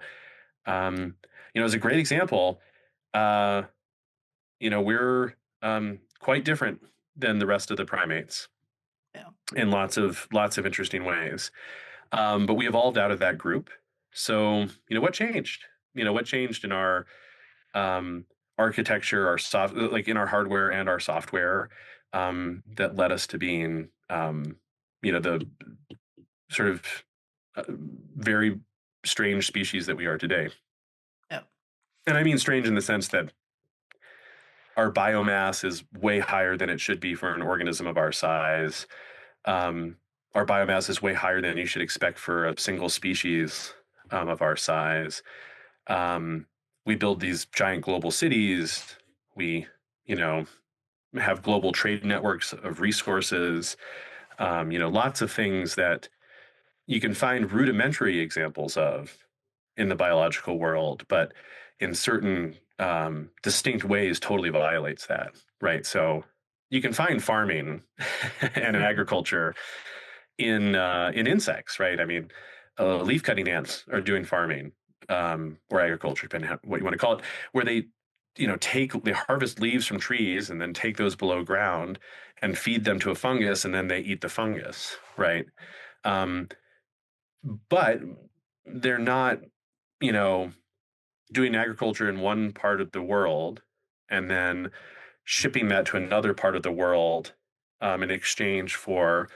S2: um, as a great example, uh, we're quite different than the rest of the primates
S1: Yeah.
S2: in lots of interesting ways. But we evolved out of that group. So, what changed? What changed in our um, architecture, our like in our hardware and our software, that led us to being, the sort of uh, very strange species that we are today.
S1: Yeah.
S2: And I mean strange in the sense that our biomass is way higher than it should be for an organism of our size. Um, our biomass is way higher than you should expect for a single species, of our size. Um, we build these giant global cities. We, you know, have global trade networks of resources. Lots of things that you can find rudimentary examples of in the biological world, but in certain distinct ways totally violates that, right? So you can find farming and agriculture in insects, right? I mean, leaf cutting ants are doing farming, or agriculture, depending on what you want to call it, where they harvest leaves from trees and then take those below ground and feed them to a fungus, and then they eat the fungus, right? Um, but they're not, you know, doing agriculture in one part of the world and then shipping that to another part of the world, in exchange for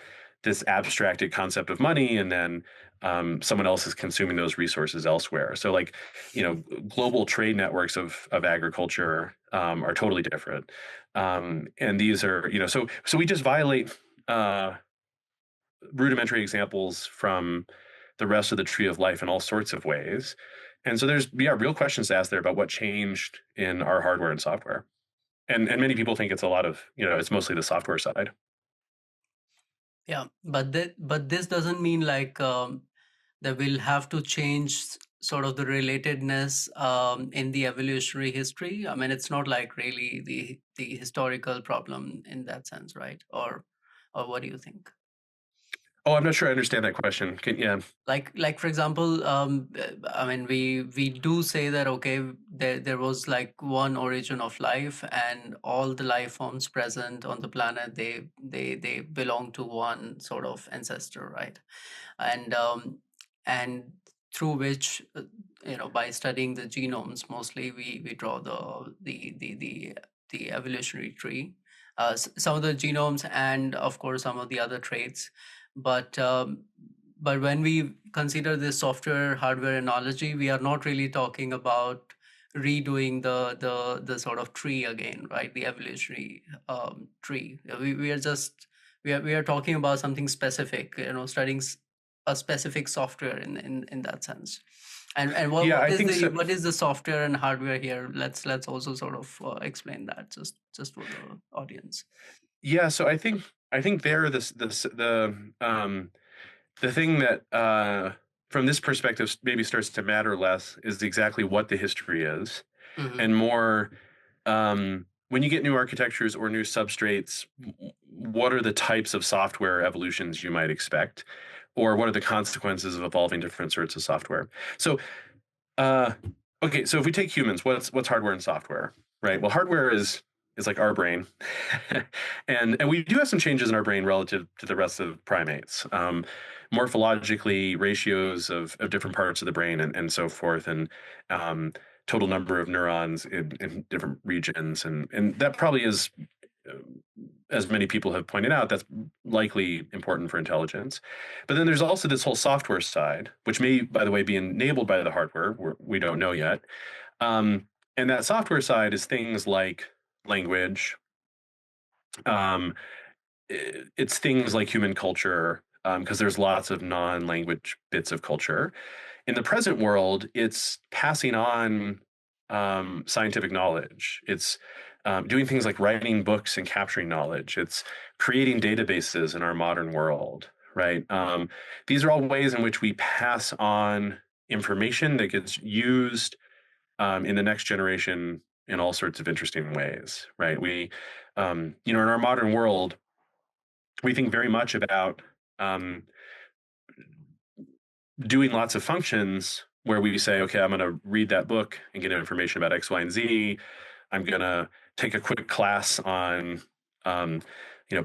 S2: this abstracted concept of money, and then someone else is consuming those resources elsewhere. So, like, global trade networks of agriculture, are totally different, and these are, so we just violate uh, rudimentary examples from the rest of the tree of life in all sorts of ways. And so there's, real questions to ask there about what changed in our hardware and software. And many people think it's a lot of, it's mostly the software side.
S1: Yeah, but this doesn't mean like that we'll have to change sort of the relatedness in the evolutionary history. I mean, it's not like really the historical problem in that sense, right? Or what do you think?
S2: Oh, I'm not sure I understand that question. Yeah.
S1: Like for example, I mean, we do say that okay, there was like one origin of life, and all the life forms present on the planet, they belong to one sort of ancestor, right? And um, and through which, by studying the genomes mostly, we draw the evolutionary tree, some of the genomes, and of course some of the other traits. But um, but when we consider this software hardware analogy, we are not really talking about redoing the sort of tree again, right? The evolutionary tree. We are just we are talking about something specific, studying a specific software in that sense. And
S2: Yeah,
S1: what
S2: I
S1: is
S2: think
S1: the
S2: so.
S1: what is the software and hardware here? Let's also sort of explain that, just for the audience.
S2: Yeah, so I think there the thing that, from this perspective, maybe starts to matter less is exactly what the history is,
S1: Hmm.
S2: and more when you get new architectures or new substrates, what are the types of software evolutions you might expect? Or what are the consequences of evolving different sorts of software? So, uh, okay, so if we take humans, what's hardware and software, right? Well, hardware is like our brain, and we do have some changes in our brain relative to the rest of primates. Morphologically, ratios of different parts of the brain and so forth, and um, total number of neurons in different regions, and that probably is, uh, as many people have pointed out, that's likely important for intelligence. But then there's also this whole software side, which may, by the way, be enabled by the hardware. We don't know yet. Um, and that software side is things like language. Um, it's things like human culture, because there's lots of non-language bits of culture. In the present world, it's passing on scientific knowledge. It's doing things like writing books and capturing knowledge. It's creating databases in our modern world, right? These are all ways in which we pass on information that gets used in the next generation in all sorts of interesting ways, right? In our modern world, we think very much about um, doing lots of functions where we say, okay, I'm going to read that book and get information about X, Y, and Z. I'm going to take a quick class on, um,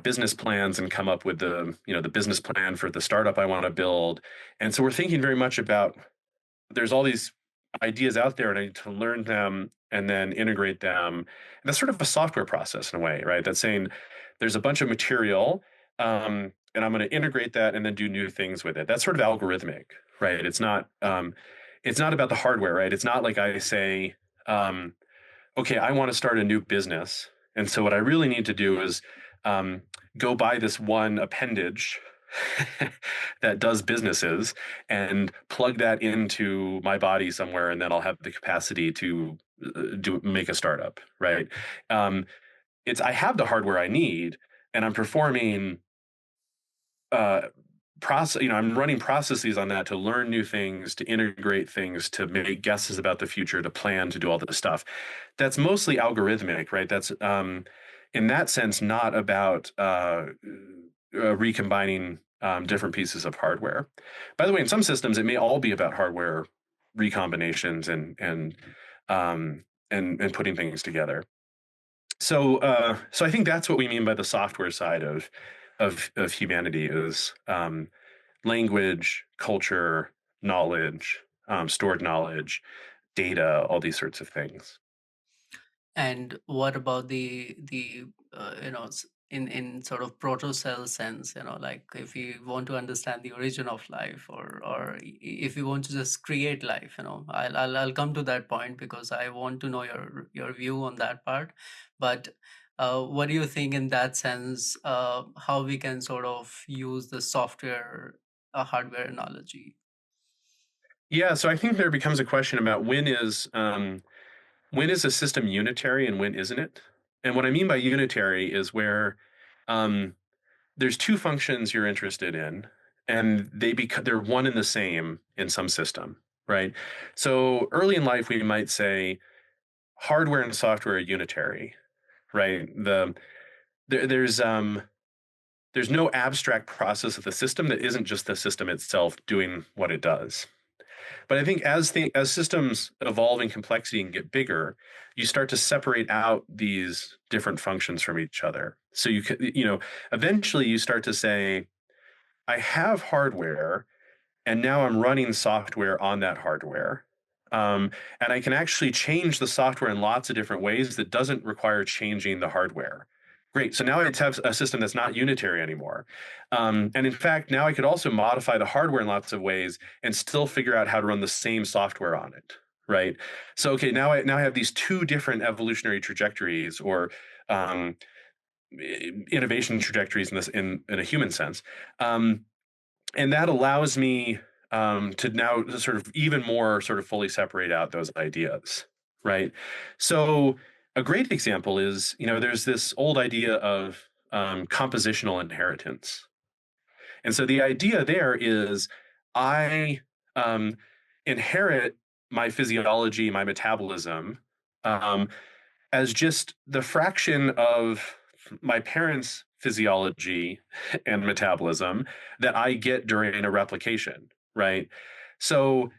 S2: business plans and come up with the business plan for the startup I want to build. And so we're thinking very much about, there's all these ideas out there and I need to learn them and then integrate them. And that's sort of a software process in a way, right? That's saying there's a bunch of material, and I'm going to integrate that and then do new things with it. That's sort of algorithmic, right? It's not about the hardware, right? It's not like I say, okay, I want to start a new business. And so what I really need to do is um, go buy this one appendage that does businesses and plug that into my body somewhere, and then I'll have the capacity to make a startup, right? Um, it's I have the hardware I need, and I'm performing uh, I'm running processes on that to learn new things, to integrate things, to make guesses about the future, to plan, to do all this stuff. That's mostly algorithmic, right? That's in that sense not about recombining different pieces of hardware. By the way, in some systems, it may all be about hardware recombinations and putting things together. So I think that's what we mean by the software side of humanity is language, culture, knowledge, stored knowledge, data, all these sorts of things.
S1: And what about the in sort of proto cell sense, like if you want to understand the origin of life, if you want to just create life, I'll come to that point because I want to know your view on that part. But what do you think in that sense, how we can sort of use the software hardware analogy?
S2: Yeah, so I think there becomes a question about when is a system unitary and when isn't it? And what I mean by unitary is where um, there's two functions you're interested in, and they're one and the same in some system, right? So early in life, we might say hardware and software are unitary, right? There's no abstract process of the system that isn't just the system itself doing what it does. But I think as systems evolve in complexity and get bigger, you start to separate out these different functions from each other. So eventually you start to say, I have hardware, and now I'm running software on that hardware. And I can actually change the software in lots of different ways that doesn't require changing the hardware. Great. So now I have a system that's not unitary anymore. And in fact, now I could also modify the hardware in lots of ways and still figure out how to run the same software on it. Right. So okay, now I have these two different evolutionary trajectories or um, innovation trajectories in this in a human sense. And that allows me to now sort of even more sort of fully separate out those ideas, right? So a great example is, there's this old idea of compositional inheritance. And so the idea there is I inherit my physiology, my metabolism, um, as just the fraction of my parents' physiology and metabolism that I get during a replication, right? So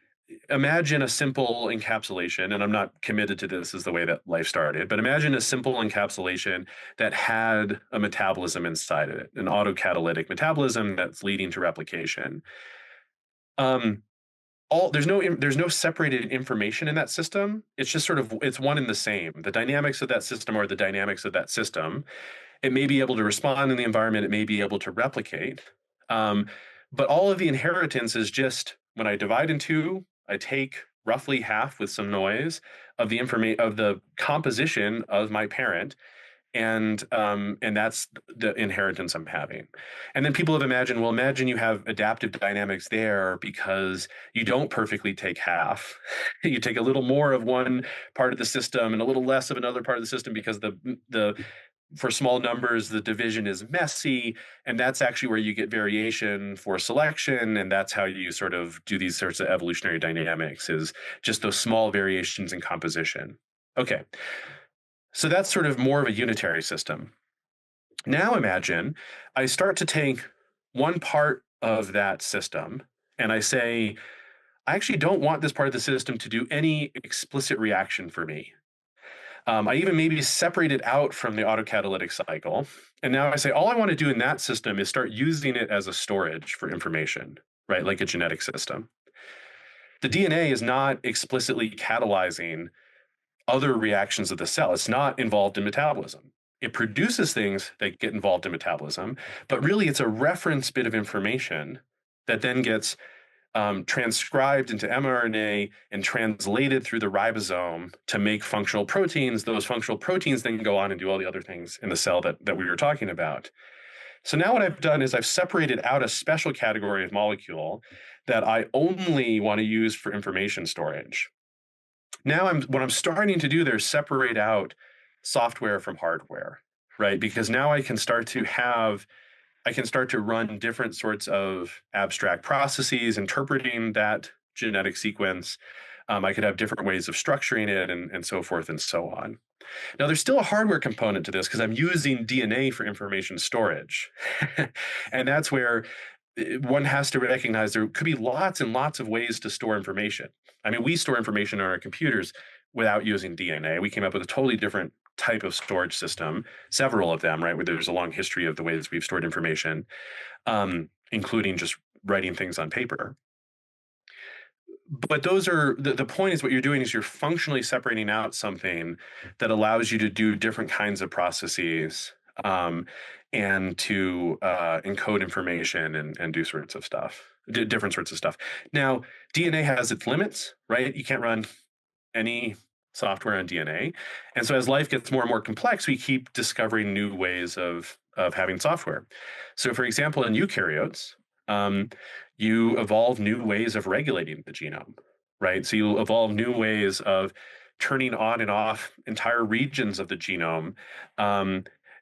S2: imagine a simple encapsulation, and I'm not committed to this as the way that life started, but imagine a simple encapsulation that had a metabolism inside of it, an autocatalytic metabolism that's leading to replication. Um, there's no separated information in that system. It's just sort of it's one and the same. The dynamics of that system are the dynamics of that system. It may be able to respond in the environment. It may be able to replicate. Um, but all of the inheritance is just when I divide in two, I take roughly half with some noise of the information of the composition of my parent, and that's the inheritance I'm having. And then people have imagined, well, imagine you have adaptive dynamics there because you don't perfectly take half. You take a little more of one part of the system and a little less of another part of the system because the for small numbers the division is messy, and that's actually where you get variation for selection, and that's how you sort of do these sorts of evolutionary dynamics, is just those small variations in composition. Okay, so that's sort of more of a unitary system. Now imagine I start to take one part of that system and I say, I actually don't want this part of the system to do any explicit reaction for me. I even maybe separate it out from the autocatalytic cycle. And now I say, all I want to do in that system is start using it as a storage for information, right? Like a genetic system. The DNA is not explicitly catalyzing other reactions of the cell. It's not involved in metabolism. It produces things that get involved in metabolism, but really it's a reference bit of information that then gets transcribed into mRNA and translated through the ribosome to make functional proteins. Those functional proteins then go on and do all the other things in the cell that we were talking about. So now what I've done is I've separated out a special category of molecule that I only want to use for information storage. Now what I'm starting to do there is separate out software from hardware, right? Because now I can start to run different sorts of abstract processes, interpreting that genetic sequence. I could have different ways of structuring it, and so forth and so on. Now, there's still a hardware component to this because I'm using DNA for information storage. And that's where one has to recognize there could be lots and lots of ways to store information. I mean, we store information on our computers without using DNA. We came up with a totally different type of storage system, several of them, right? Where there's a long history of the ways we've stored information, including just writing things on paper. But those are the point is what you're doing is you're functionally separating out something that allows you to do different kinds of processes, and to encode information and do sorts of stuff, different sorts of stuff. Now, DNA has its limits, right? You can't run any software on DNA. And so as life gets more and more complex, we keep discovering new ways of having software. So for example, in eukaryotes, you evolve new ways of regulating the genome, right? So you evolve new ways of turning on and off entire regions of the genome.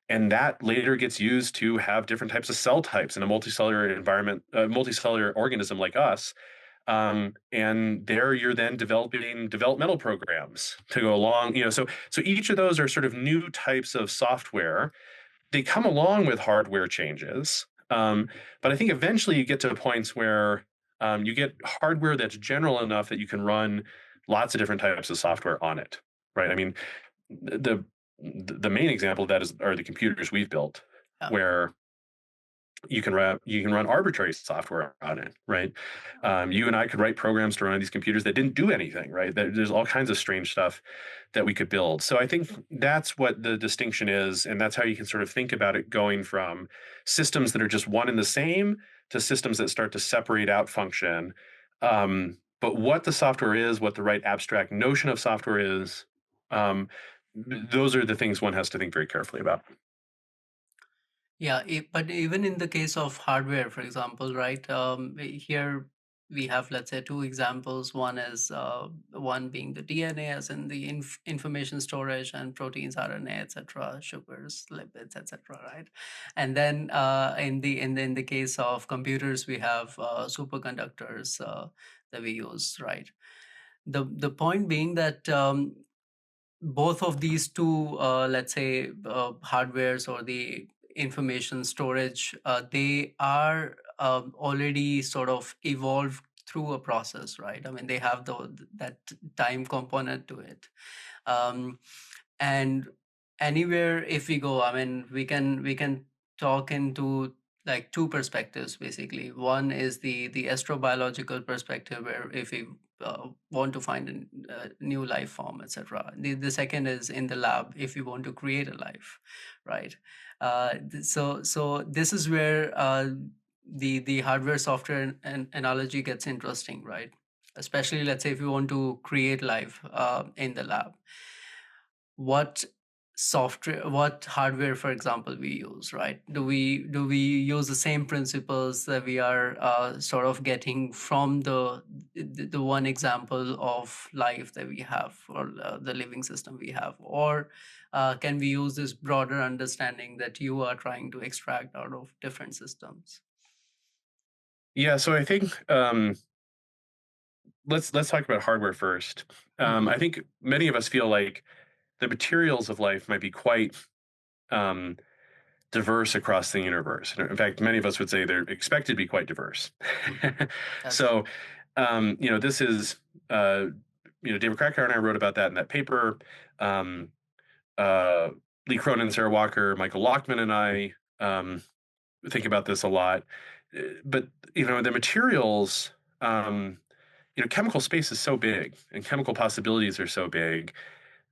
S2: And that later gets used to have different types of cell types in a multicellular environment, a multicellular organism like us. And there you're then developing developmental programs to go along, so each of those are sort of new types of software. They come along with hardware changes. But I think eventually you get to points where you get hardware that's general enough that you can run lots of different types of software on it, right? I mean, the main example of that are the computers we've built, where you can run arbitrary software on it, right? You and I could write programs to run on these computers that didn't do anything, right? There's all kinds of strange stuff that we could build. So I think that's what the distinction is, and that's how you can sort of think about it, going from systems that are just one and the same to systems that start to separate out function. But what the software is, what the right abstract notion of software is, those are the things one has to think very carefully about.
S1: Yeah, but even in the case of hardware, for example, right? Here we have, let's say, two examples. One is one being the DNA, as in the information storage, and proteins, RNA, etc., sugars, lipids, etc., right? And then in the case of computers, we have superconductors that we use, right? The point being that both of these two, let's say, hardwares or the information storage, they are already sort of evolved through a process, right? I mean, they have that time component to it. Um, and anywhere if we go, I mean, we can talk into like two perspectives basically. One is the astrobiological perspective, where if we want to find a new life form, etc. The second is in the lab, if we want to create a life, right? So this is where the hardware software analogy gets interesting, right? Especially, let's say, if you want to create life in the lab, what software, what hardware, for example, we use, right? Do we use the same principles that we are sort of getting from the one example of life that we have, or the living system we have, or can we use this broader understanding that you are trying to extract out of different systems?
S2: Yeah, so I think let's talk about hardware first. I think many of us feel like the materials of life might be quite um, diverse across the universe. In fact, many of us would say they're expected to be quite diverse.
S1: That's
S2: So, this is, David Krakauer and I wrote about that in that paper. Um, uh, Lee Cronin, Sarah Walker, Michael Lockman, and I think about this a lot. But, the materials, chemical space is so big and chemical possibilities are so big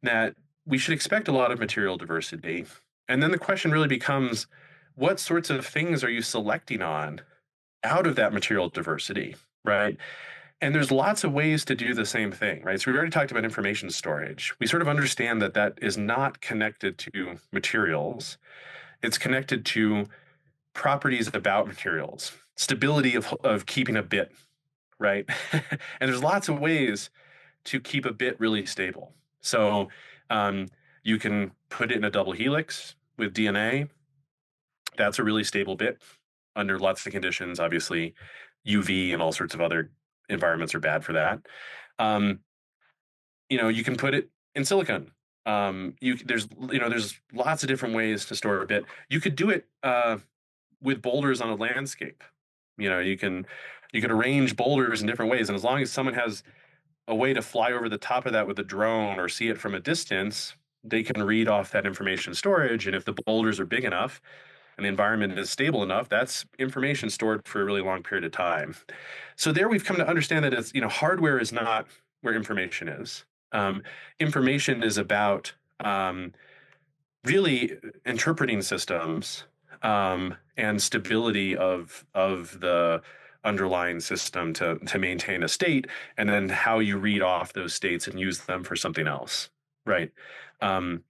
S2: that we should expect a lot of material diversity. And then the question really becomes, what sorts of things are you selecting on out of that material diversity, right? And there's lots of ways to do the same thing, right? So we already talked about information storage. We sort of understand that that is not connected to materials. It's connected to properties about materials, stability of keeping a bit, right? And there's lots of ways to keep a bit really stable. So um, you can put it in a double helix with DNA. That's a really stable bit under lots of conditions. Obviously, UV and all sorts of other environments are bad for that. Um, you can put it in silicon. There's lots of different ways to store a bit. You could do it with boulders on a landscape. You can arrange boulders in different ways, and as long as someone has a way to fly over the top of that with a drone or see it from a distance, they can read off that information storage. And if the boulders are big enough and the environment is stable enough, that's information stored for a really long period of time. So there we've come to understand that hardware is not where information is. Information is about really interpreting systems and stability of the underlying system to maintain a state, and then how you read off those states and use them for something else, right? Um,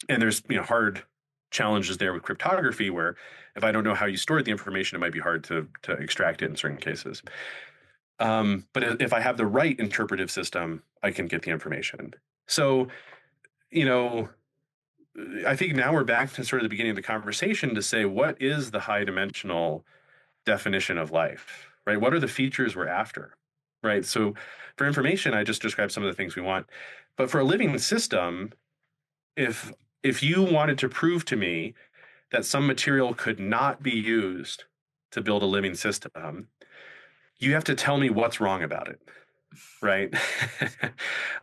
S2: and there's hard challenges there with cryptography, where if I don't know how you stored the information, it might be hard to extract it in certain cases. But if I have the right interpretive system, I can get the information. So, I think now we're back to sort of the beginning of the conversation to say, what is the high dimensional definition of life, right? What are the features we're after, right? So for information, I just described some of the things we want. But for a living system, if you wanted to prove to me that some material could not be used to build a living system, you have to tell me what's wrong about it, right?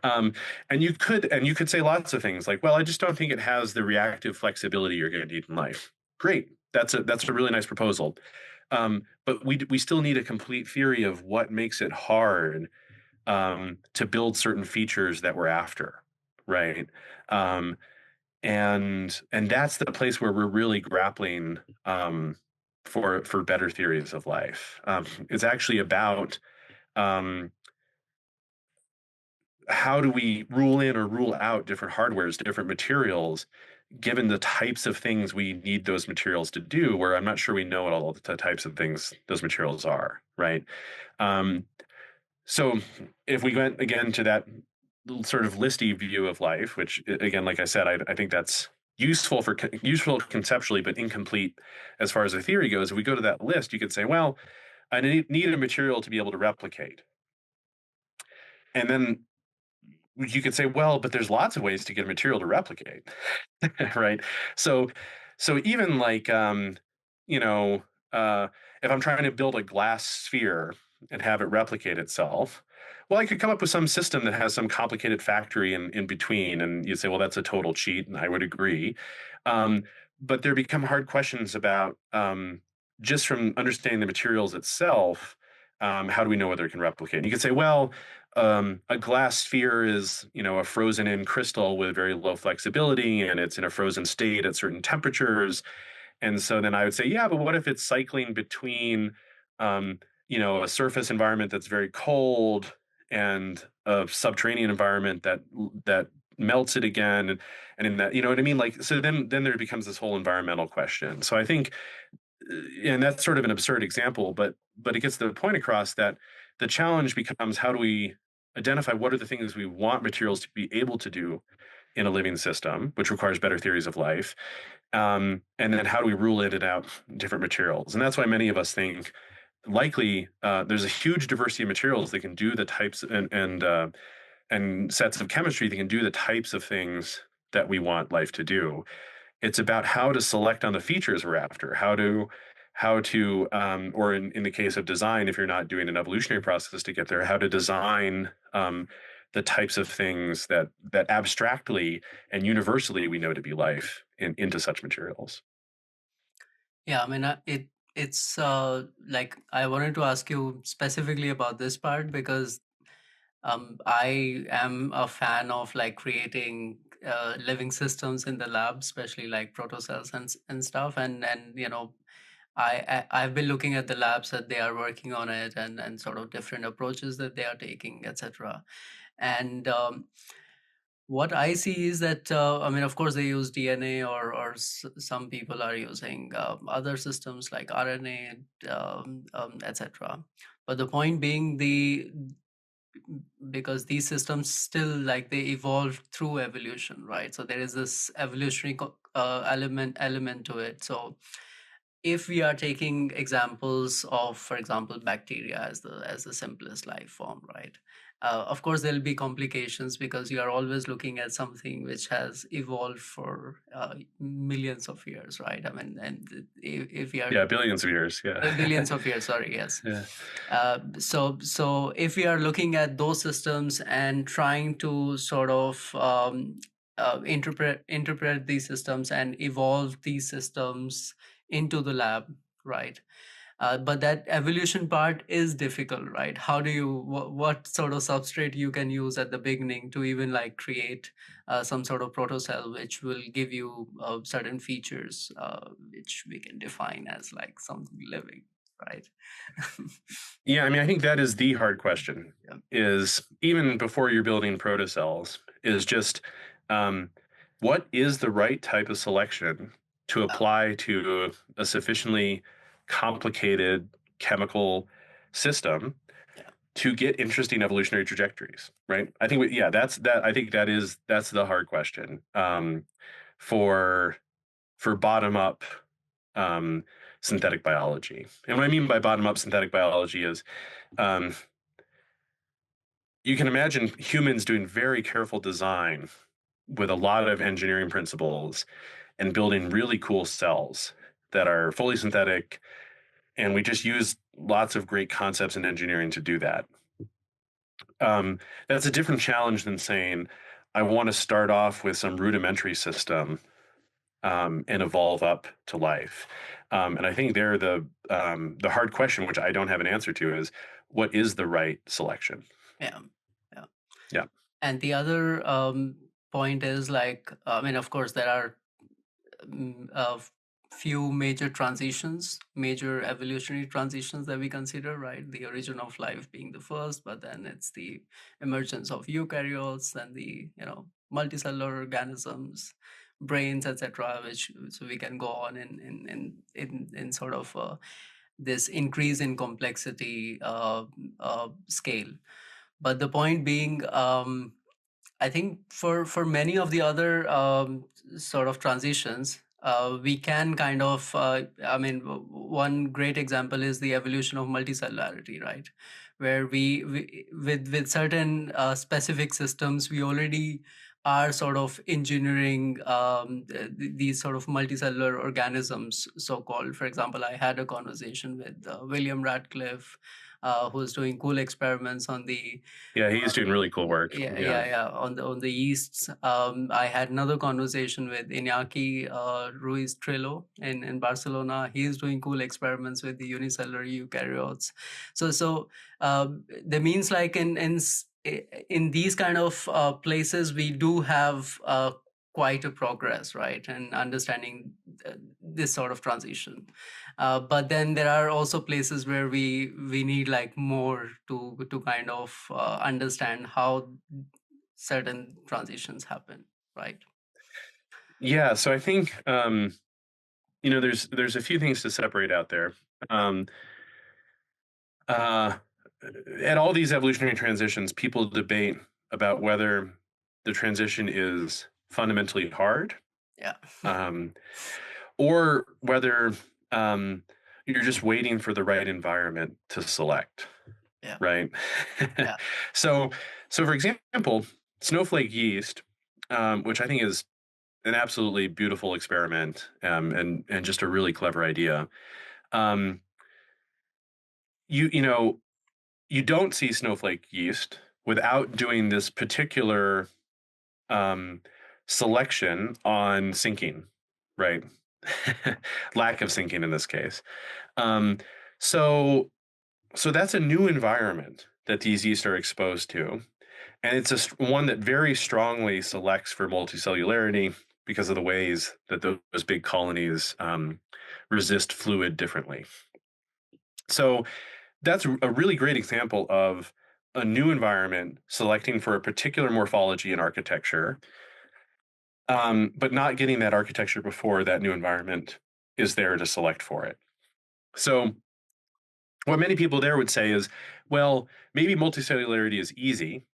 S2: And you could say lots of things like, well, I just don't think it has the reactive flexibility you're going to need in life. Great, that's a really nice proposal. But we still need a complete theory of what makes it hard to build certain features that we're after, right? And that's the place where we're really grappling for better theories of life. It's actually about how do we rule in or rule out different hardwares, different materials, given the types of things we need those materials to do, where I'm not sure we know what all the types of things those materials are, right? Um, so if we went again to that sort of listy view of life, which again, like I said, I think that's useful conceptually, but incomplete as far as the theory goes. If we go to that list, you could say, well, I need a material to be able to replicate. And then you could say, well, but there's lots of ways to get a material to replicate, right? So, so even like, you know, uh, if I'm trying to build a glass sphere and have it replicate itself, well, I could come up with some system that has some complicated factory in between, and you say, well, that's a total cheat, and I would agree. Um, but there become hard questions about just from understanding the materials itself. How do we know whether it can replicate? And you could say, well, a glass sphere is, a frozen in crystal with very low flexibility, and it's in a frozen state at certain temperatures. And so then I would say, yeah, but what if it's cycling between, um, a surface environment that's very cold and a subterranean environment that melts it again, and in that, you know what I mean? Like, so then there becomes this whole environmental question. So I think, and that's sort of an absurd example, but it gets the point across that the challenge becomes how do we identify what are the things we want materials to be able to do in a living system, which requires better theories of life, and then how do we rule it out different materials? And that's why many of us think likely there's a huge diversity of materials that can do the types and sets of chemistry that can do the types of things that we want life to do. It's about how to select on the features we're after, how to or in the case of design, if you're not doing an evolutionary process to get there, how to design the types of things that abstractly and universally we know to be life into such materials.
S1: Yeah, I mean, it's like I wanted to ask you specifically about this part because I am a fan of like creating living systems in the lab, especially like protocells and stuff. And I've been looking at the labs that they are working on it and sort of different approaches that they are taking, etc. And what I see is that I mean, of course, they use DNA, or some people are using other systems like RNA, etc. But the point being, because these systems still like they evolved through evolution, right? So there is this evolutionary element to it. So if we are taking examples of, for example, bacteria as the simplest life form, right? Of course, there'll be complications because you are always looking at something which has evolved for millions of years, right? I mean, and if we are
S2: Yeah, billions of years. Yeah.
S1: billions of years, sorry, yes.
S2: Yeah.
S1: So if we are looking at those systems and trying to sort of interpret these systems and evolve these systems into the lab, right? But that evolution part is difficult, right? How do you, what sort of substrate you can use at the beginning to even like create some sort of protocell which will give you certain features which we can define as like something living, right?
S2: Yeah, I mean, I think that is the hard question.
S1: Yeah.
S2: Is even before you're building protocells, is just what is the right type of selection to apply to a sufficiently complicated chemical system
S1: Yeah.
S2: to get interesting evolutionary trajectories, right? I think yeah, that's the hard question for bottom up um, synthetic biology. And what I mean by bottom up synthetic biology is um, you can imagine humans doing very careful design with a lot of engineering principles and building really cool cells that are fully synthetic. And we just use lots of great concepts in engineering to do that. That's a different challenge than saying, I want to start off with some rudimentary system and evolve up to life. And I think there the hard question, which I don't have an answer to, is what is the right selection?
S1: Yeah. Yeah.
S2: Yeah.
S1: And the other point is like, I mean, of course, there are a few major transitions, major evolutionary transitions that we consider, right? The origin of life being the first, but then it's the emergence of eukaryotes and the, multicellular organisms, brains, etc. Which, so we can go on in sort of this increase in complexity scale. But the point being, I think for many of the other sort of transitions, we can kind of, one great example is the evolution of multicellularity, right? Where with certain specific systems, we already are sort of engineering these sort of multicellular organisms, so called. For example, I had a conversation with William Radcliffe, who's doing cool experiments on the
S2: Yeah, he's doing really cool work. Yeah.
S1: on the yeasts. I had another conversation with Iñaki Ruiz Trillo in Barcelona. He is doing cool experiments with the unicellular eukaryotes. That means like in these kind of places, we do have quite a progress, right, and understanding this sort of transition. But then there are also places where we need like more to kind of understand how certain transitions happen, right?
S2: Yeah. So I think there's a few things to separate out there. Um, uh, at all these evolutionary transitions, people debate about whether the transition is fundamentally hard,
S1: Yeah.
S2: um, or whether um, you're just waiting for the right environment to select,
S1: Yeah.
S2: right?
S1: Yeah.
S2: so, so for example, snowflake yeast, which I think is an absolutely beautiful experiment, and just a really clever idea. Um, you you don't see snowflake yeast without doing this particular um, selection on syncing, right? Lack of syncing in this case. Um, so so that's a new environment that these yeast are exposed to, and it's one that very strongly selects for multicellularity because of the ways that those big colonies resist fluid differently. So that's a really great example of a new environment selecting for a particular morphology and architecture, but not getting that architecture before that new environment is there to select for it. So what many people there would say is, well, maybe multicellularity is easy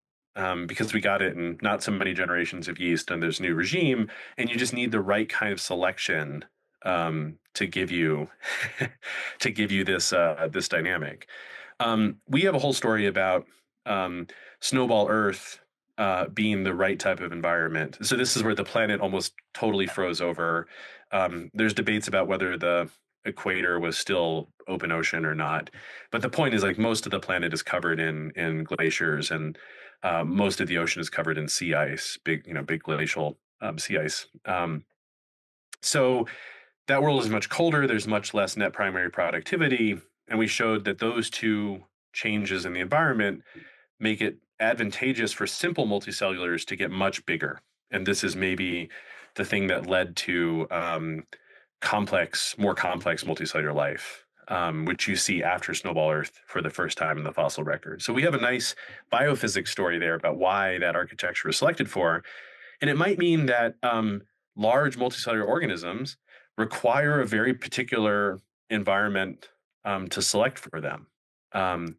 S2: because we got it in not so many generations of yeast and there's new regime, and you just need the right kind of selection to give you to give you this dynamic. We have a whole story about um, snowball Earth being the right type of environment. So this is where the planet almost totally froze over. There's debates about whether the equator was still open ocean or not, but the point is like most of the planet is covered in glaciers, and most of the ocean is covered in sea ice, big glacial sea ice. So that world is much colder. There's much less net primary productivity, and we showed that those two changes in the environment make it advantageous for simple multicellulars to get much bigger. And this is maybe the thing that led to more complex multicellular life, which you see after Snowball Earth for the first time in the fossil record. So we have a nice biophysics story there about why that architecture was selected for. And it might mean that large multicellular organisms require a very particular environment to select for them. Um,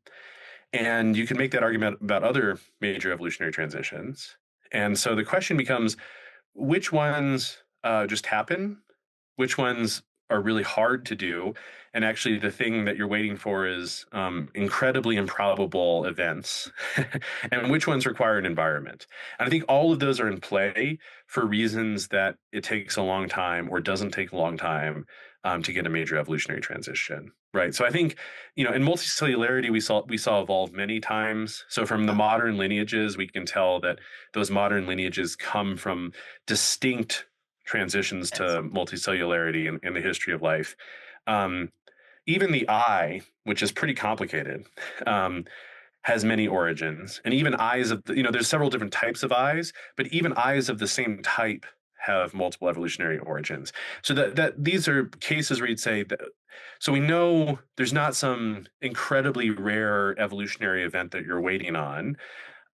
S2: and you can make that argument about other major evolutionary transitions. And so the question becomes, which ones just happen? Which ones are really hard to do? And actually, the thing that you're waiting for is incredibly improbable events. And which ones require an environment? And I think all of those are in play for reasons that it takes a long time or doesn't take a long time to get a major evolutionary transition. Right. So I think, in multicellularity, we saw evolve many times. So from the modern lineages, we can tell that those modern lineages come from distinct transitions to multicellularity in the history of life. Even the eye, which is pretty complicated, has many origins. And even eyes there's several different types of eyes, but even eyes of the same type have multiple evolutionary origins. So that these are cases where you'd say that, so we know there's not some incredibly rare evolutionary event that you're waiting on.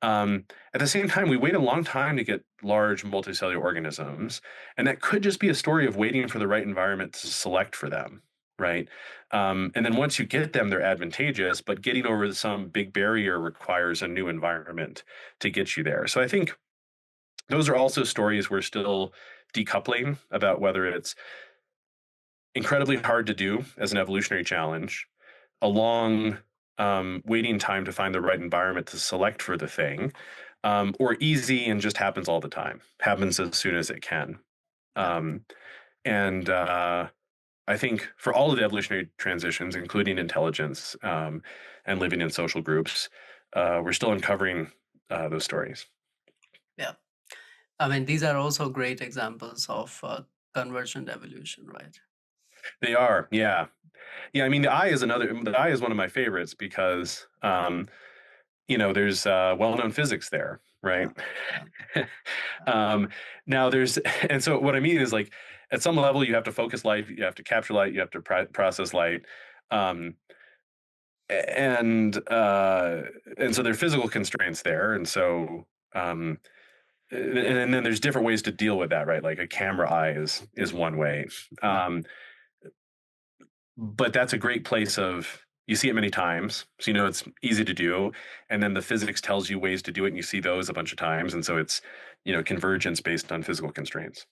S2: At the same time, we wait a long time to get large multicellular organisms, and that could just be a story of waiting for the right environment to select for them, right? And then once you get them, they're advantageous, but getting over some big barrier requires a new environment to get you there. So I think those are also stories we're still decoupling about whether it's incredibly hard to do as an evolutionary challenge, a long waiting time to find the right environment to select for the thing, or easy and just happens all the time, happens as soon as it can.
S1: Yeah.
S2: Um, and I think for all of the evolutionary transitions, including intelligence and living in social groups, we're still uncovering those stories.
S1: Yeah. I mean, these are also great examples of convergent evolution, right?
S2: They are, yeah. Yeah, I mean, the eye is one of my favorites because, there's well-known physics there, right?
S1: Yeah. Yeah.
S2: um, now there's, and so what I mean is like, at some level, you have to focus light, you have to capture light, you have to process light. Um, and so there are physical constraints there, and so and then there's different ways to deal with that, right? Like a camera eye is one way, but that's a great place of you see it many times, so it's easy to do, and then the physics tells you ways to do it, and you see those a bunch of times, and so it's convergence based on physical constraints.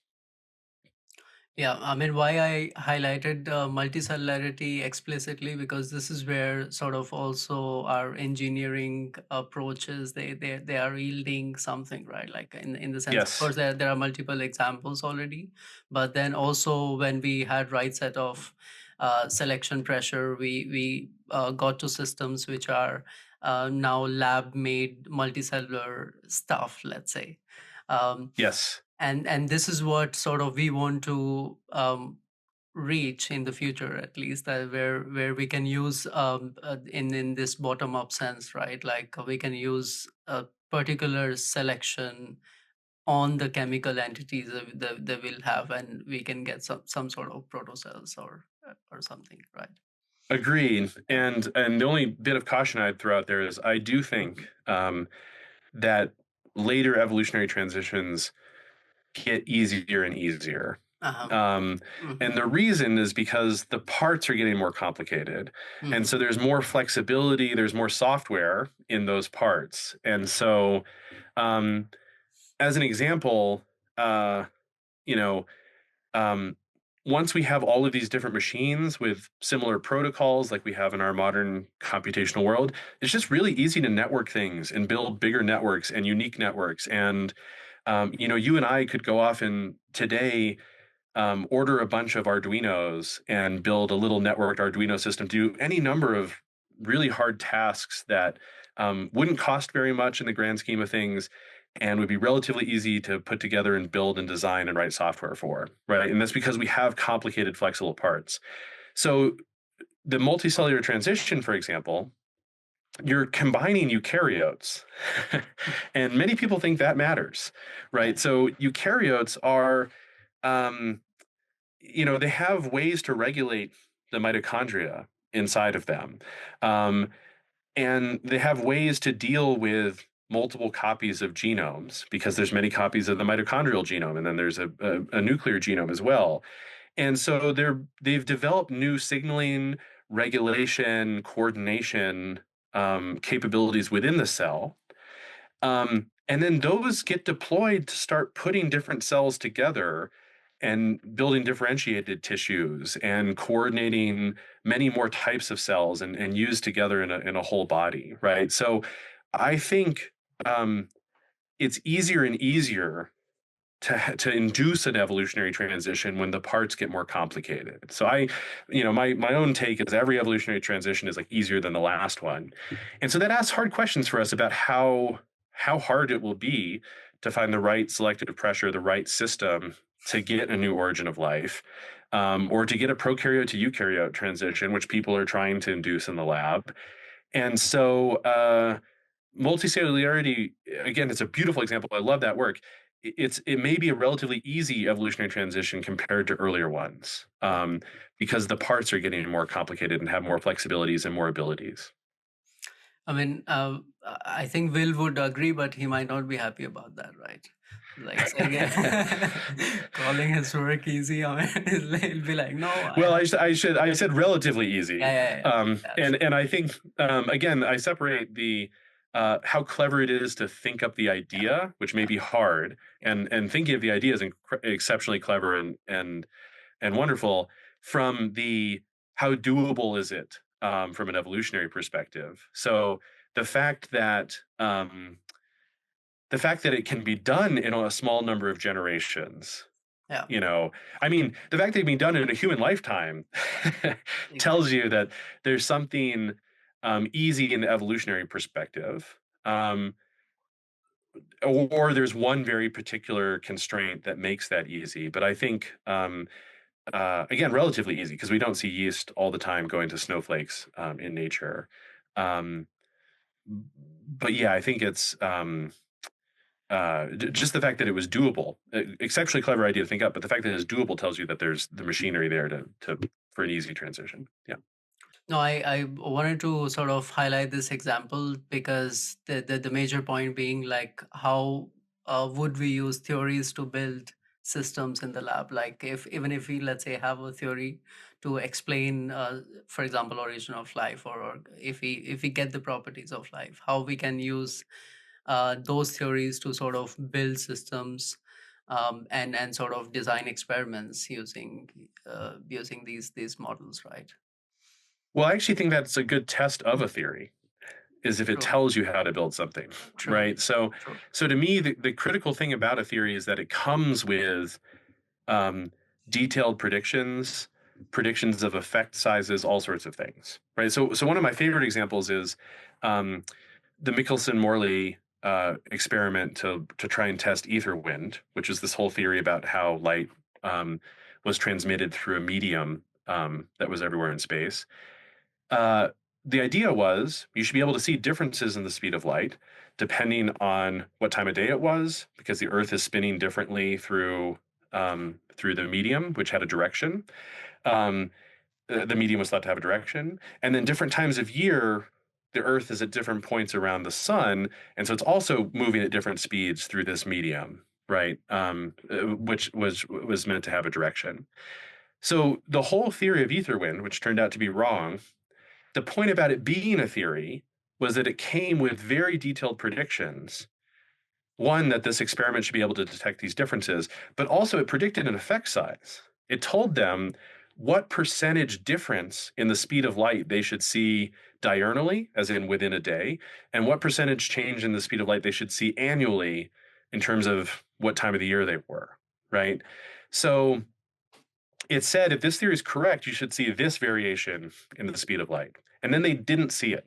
S1: Yeah, I mean, why I highlighted multicellularity explicitly, because this is where sort of also our engineering approaches, they are yielding something, right? Like in the sense, of
S2: Yes.
S1: course, there are multiple examples already, but then also when we had right set of selection pressure, we got to systems which are now lab made multicellular stuff, let's say. Um,
S2: Yes.
S1: and this is what sort of we want to reach in the future, at least, where we can use in this bottom up sense, right? Like we can use a particular selection on the chemical entities that they will have, and we can get some sort of protocells or something, right?
S2: Agreed. And the only bit of caution I'd throw out there is I do think that later evolutionary transitions get easier and easier.
S1: Uh-huh.
S2: Um,
S1: Mm-hmm.
S2: and the reason is because the parts are getting more complicated. And
S1: Mm-hmm.
S2: so there's more flexibility, there's more software in those parts. And so, um, as an example, you know, um, once we have all of these different machines with similar protocols like we have in our modern computational world, it's just really easy to network things and build bigger networks and unique networks. And you and I could go off and today order a bunch of Arduinos and build a little networked Arduino system, do any number of really hard tasks that wouldn't cost very much in the grand scheme of things and would be relatively easy to put together and build and design and write software for, right? And that's because we have complicated, flexible parts. So the multicellular transition, for example, you're combining eukaryotes. And many people think that matters,
S1: Yeah.
S2: right? So eukaryotes are they have ways to regulate the mitochondria inside of them. Um, and they have ways to deal with multiple copies of genomes because there's many copies of the mitochondrial genome, and then there's a nuclear genome as well. And so they've developed new signaling, regulation, coordination capabilities within the cell. And then those get deployed to start putting different cells together and building differentiated tissues and coordinating many more types of cells and used together in a whole body, right? So I think it's easier and easier to induce an evolutionary transition when the parts get more complicated. So my own take is every evolutionary transition is like easier than the last one. And so that asks hard questions for us about how hard it will be to find the right selective pressure, the right system to get a new origin of life, or to get a prokaryote to eukaryote transition, which people are trying to induce in the lab. And so multicellularity, again, it's a beautiful example. I love that work. It may be a relatively easy evolutionary transition compared to earlier ones, because the parts are getting more complicated and have more flexibilities and more abilities.
S1: I mean, I think Will would agree, but he might not be happy about that, right? Like saying calling his work easy. I mean, he'll be like, no, I
S2: Well,
S1: have.
S2: I said relatively
S1: Yeah,
S2: easy,
S1: yeah, yeah. Yeah,
S2: and I think again I separate the how clever it is to think up the idea, which may be hard, and thinking of the idea is exceptionally clever and wonderful. From the how doable is it from an evolutionary perspective? So the fact that um, the fact that it can be done in a small number of generations,
S1: Yeah,
S2: you know, I mean, the fact that it can be done in a human lifetime tells
S1: exactly.
S2: you that there's something easy in the evolutionary perspective. Um, or there's one very particular constraint that makes that easy. But I think, again, relatively easy because we don't see yeast all the time going to snowflakes in nature. Um, but yeah, I think it's just the fact that it was doable, exceptionally clever idea to think up, but the fact that it's doable tells you that there's the machinery there to for an easy transition. Yeah.
S1: No, I wanted to sort of highlight this example because the major point being like how would we use theories to build systems in the lab? Like if even if we, let's say, have a theory to explain, for example, origin of life, or if we get the properties of life, how we can use those theories to sort of build systems, and sort of design experiments using these models, right?
S2: Well, I actually think that's a good test of a theory is if it
S1: True.
S2: tells you how to build something,
S1: True.
S2: right? So,
S1: True.
S2: so to me, the critical thing about a theory is that it comes with um, detailed predictions of effect sizes, all sorts of things, right? So one of my favorite examples is um, the Michelson-Morley experiment to try and test ether wind, which is this whole theory about how light was transmitted through a medium that was everywhere in space. Uh, the idea was you should be able to see differences in the speed of light depending on what time of day it was, because the Earth is spinning differently through the medium, which had a direction. Um, the medium was thought to have a direction, and then different times of year, the Earth is at different points around the sun, and so it's also moving at different speeds through this medium, right? Which was meant to have a direction. So the whole theory of ether wind, which turned out to be wrong, the point about it being a theory was that it came with very detailed predictions. One, that this experiment should be able to detect these differences, but also it predicted an effect size. It told them what percentage difference in the speed of light they should see diurnally, as in within a day, and what percentage change in the speed of light they should see annually in terms of what time of the year they were, right? So it said if this theory is correct, you should see this variation in the speed of light. And then they didn't see it,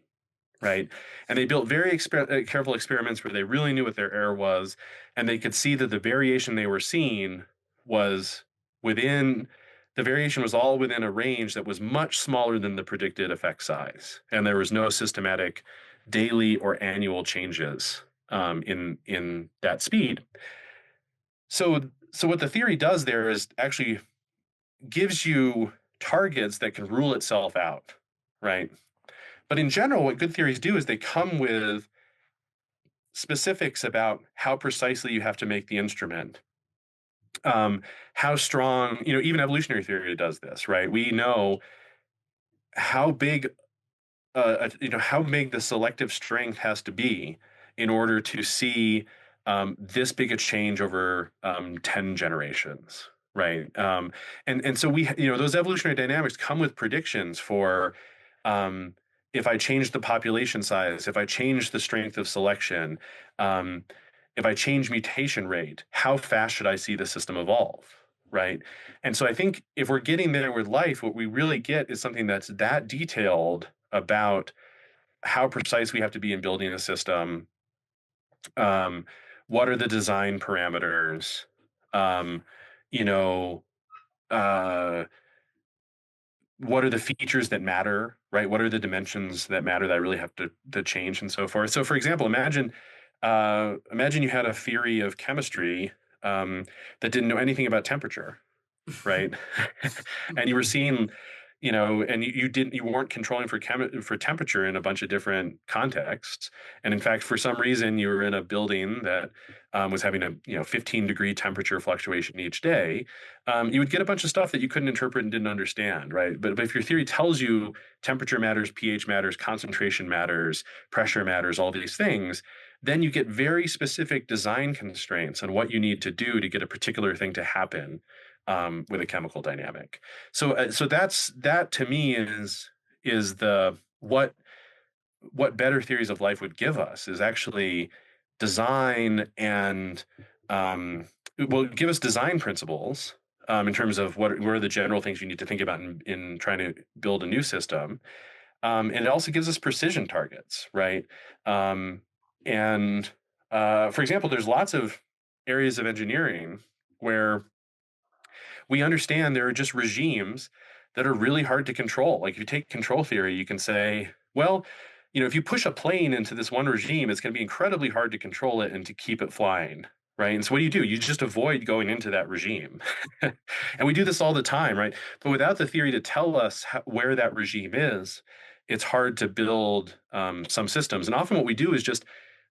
S2: right? And they built very careful experiments where they really knew what their error was, and they could see that the variation they were seeing was within the variation was all within a range that was much smaller than the predicted effect size, and there was no systematic daily or annual changes in that speed. So what the theory does there is actually gives you targets that can rule itself out, right? But in general, what good theories do is they come with specifics about how precisely you have to make the instrument, how strong, even evolutionary theory does this, right? We know how big, how big the selective strength has to be in order to see this big a change over 10 generations, right? And so those evolutionary dynamics come with predictions for um, if I change the population size, if I change the strength of selection, um, if I change mutation rate, how fast should I see the system evolve, right? And so I think if we're getting there with life, what we really get is something that's that detailed about how precise we have to be in building a system. Um, what are the design parameters? Um, you know, uh, what are the features that matter, right? What are the dimensions that matter that I really have to change and so forth. So, for example, imagine you had a theory of chemistry that didn't know anything about temperature, right? And you were seeing, and you weren't controlling for temperature in a bunch of different contexts. And in fact, for some reason, you were in a building that was having a 15-degree temperature fluctuation each day, you would get a bunch of stuff that you couldn't interpret and didn't understand, right? But if your theory tells you temperature matters, pH matters, concentration matters, pressure matters, all these things, then you get very specific design constraints on what you need to do to get a particular thing to happen with a chemical dynamic. So that to me is the what better theories of life would give us is actually design and will give us design principles in terms of what are the general things you need to think about in trying to build a new system. And it also gives us precision targets, right? And for example, there's lots of areas of engineering where we understand there are just regimes that are really hard to control. Like if you take control theory, you can say, well, if you push a plane into this one regime, it's going to be incredibly hard to control it and to keep it flying, right? And so what do? You just avoid going into that regime. And we do this all the time, right? But without the theory to tell us where that regime is, it's hard to build some systems. And often what we do is just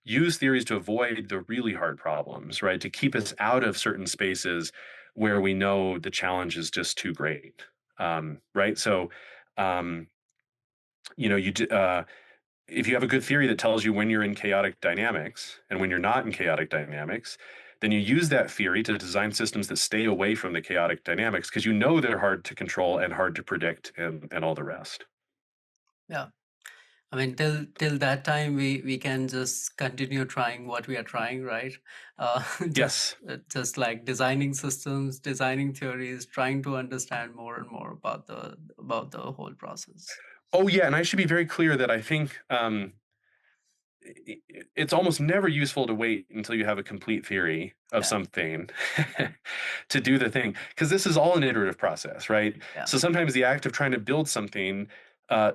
S2: use theories to avoid the really hard problems, right? To keep us out of certain spaces where we know the challenge is just too great, right? So, um, if you have a good theory that tells you when you're in chaotic dynamics and when you're not in chaotic dynamics, then you use that theory to design systems that stay away from the chaotic dynamics because you know they're hard to control and hard to predict and all the rest.
S1: Yeah. I mean, till that time, we can just continue trying what we are trying, right? Uh,
S2: Yes.
S1: just like designing systems, designing theories, trying to understand more and more about the whole process.
S2: Oh, yeah. And I should be very clear that I think it's almost never useful to wait until you have a complete theory of
S1: Yeah,
S2: something to do the thing, because this is all an iterative process, right?
S1: yeah,
S2: So sometimes the act of trying to build something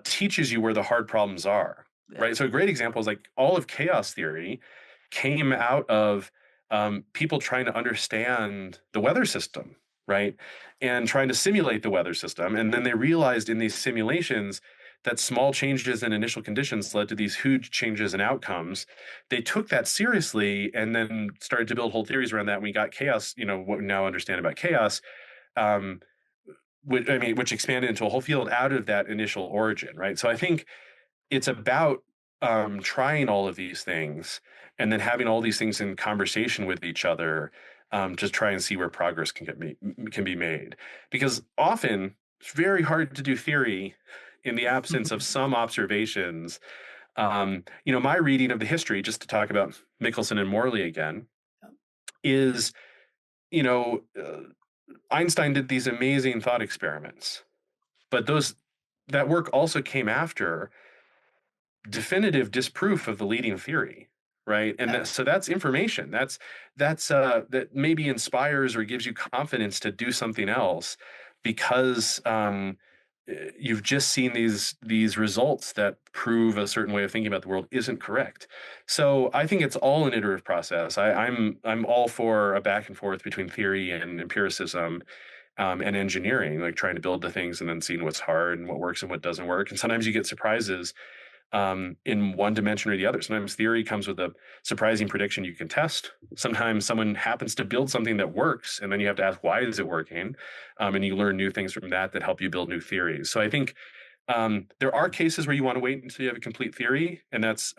S2: teaches you where the hard problems are,
S1: yeah,
S2: right? So a great example is like all of chaos theory came out of people trying to understand the weather system, right? And trying to simulate the weather system. And then they realized in these simulations that small changes in initial conditions led to these huge changes in outcomes. They took that seriously and then started to build whole theories around that. And we got chaos, what we now understand about chaos, um, which expanded into a whole field out of that initial origin, right? So I think it's about trying all of these things and then having all these things in conversation with each other to try and see where progress can be made. Because often it's very hard to do theory in the absence of some observations. My reading of the history, just to talk about Michelson and Morley again, is you know uh, Einstein did these amazing thought experiments, but that work also came after definitive disproof of the leading theory, right? And
S1: yeah,
S2: so that's information that maybe inspires or gives you confidence to do something else because you've just seen these results that prove a certain way of thinking about the world isn't correct. So I think it's all an iterative process. I'm all for a back and forth between theory and empiricism and engineering, like trying to build the things and then seeing what's hard and what works and what doesn't work. And sometimes you get surprises in one dimension or the other. Sometimes theory comes with a surprising prediction you can test. Sometimes someone happens to build something that works, and then you have to ask, why is it working? And you learn new things from that help you build new theories. So I think there are cases where you want to wait until you have a complete theory, and that's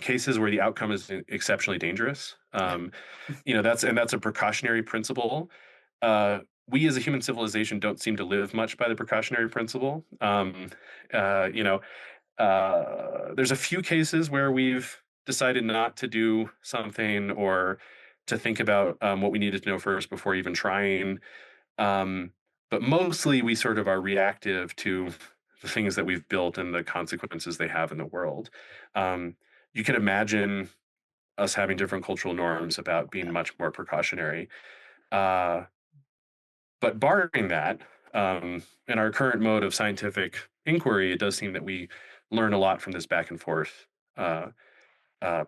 S2: cases where the outcome is exceptionally dangerous.
S1: yeah.
S2: That's a precautionary principle. We as a human civilization don't seem to live much by the precautionary principle. Uh, you know, there's a few cases where we've decided not to do something or to think about what we needed to know first before even trying. Um, but mostly we sort of are reactive to the things that we've built and the consequences they have in the world. Um, you can imagine us having different cultural norms about being much more precautionary. Uh, but barring that, in our current mode of scientific inquiry, it does seem that we learn a lot from this back and forth uh,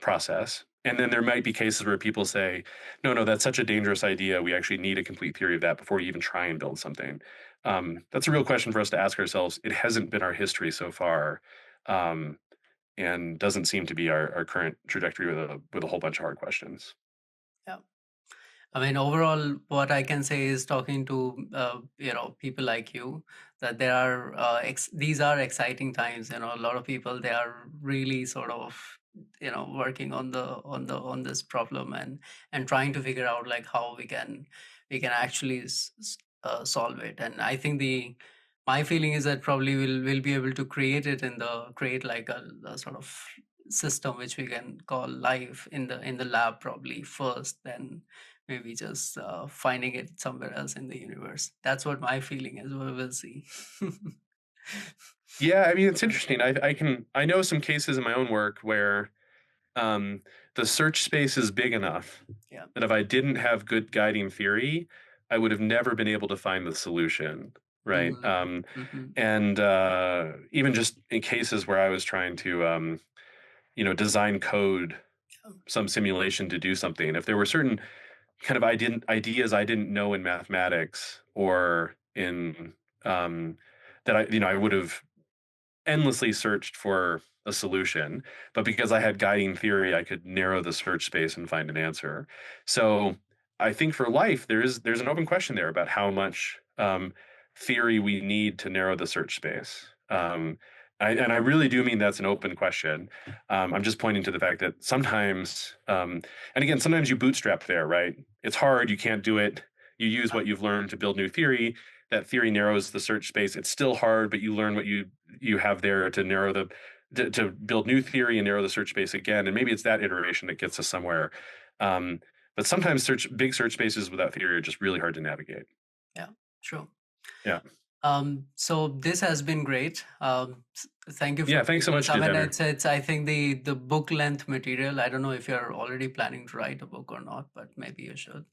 S2: process. And then there might be cases where people say, no, that's such a dangerous idea. We actually need a complete theory of that before you even try and build something. That's a real question for us to ask ourselves. It hasn't been our history so far. Um, and doesn't seem to be our current trajectory with a whole bunch of hard questions.
S1: Yeah. I mean, overall, what I can say is talking to people like you, that there are these are exciting times. You know, a lot of people, they are really sort of working on on this problem, and trying to figure out like how we can actually solve it. And I think the my feeling is that probably we'll be able to create like a sort of system which we can call life in the lab probably first, then maybe just finding it somewhere else in the universe. That's what my feeling is. We'll see.
S2: Yeah, I mean, it's interesting. I know some cases in my own work where um, the search space is big enough
S1: Yeah.
S2: that if I didn't have good guiding theory, I would have never been able to find the solution, right?
S1: Mm-hmm. Mm-hmm.
S2: And even just in cases where I was trying to, design code, some simulation to do something, if there were certain kind of ideas I didn't know in mathematics or in that I would have endlessly searched for a solution, but because I had guiding theory, I could narrow the search space and find an answer. So I think for life, there's an open question there about how much theory we need to narrow the search space. And I really do mean that's an open question. I'm just pointing to the fact that sometimes, and again, sometimes you bootstrap there, right? It's hard, you can't do it. You use what you've learned to build new theory. That theory narrows the search space. It's still hard, but you learn what you have there to narrow to build new theory and narrow the search space again. And maybe it's that iteration that gets us somewhere. Um, but sometimes big search spaces without theory are just really hard to navigate.
S1: Yeah. Sure.
S2: Yeah.
S1: So this has been great. Thank you for
S2: Yeah. Thanks so
S1: doing this.
S2: much,
S1: I mean,
S2: Jitendra.
S1: it's I think the book length material. I don't know if you're already planning to write a book or not, but maybe you should.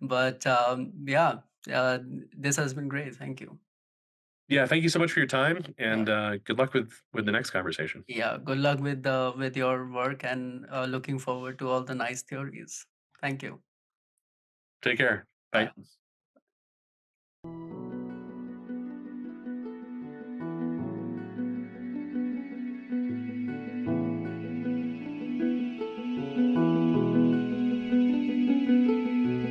S1: But yeah, this has been great. Thank you.
S2: Yeah. Thank you so much for your time,
S1: Yeah.
S2: and good luck with the next conversation.
S1: Yeah. Good luck with your work, and looking forward to all the nice theories. Thank you.
S2: Take care. Bye.
S1: Bye.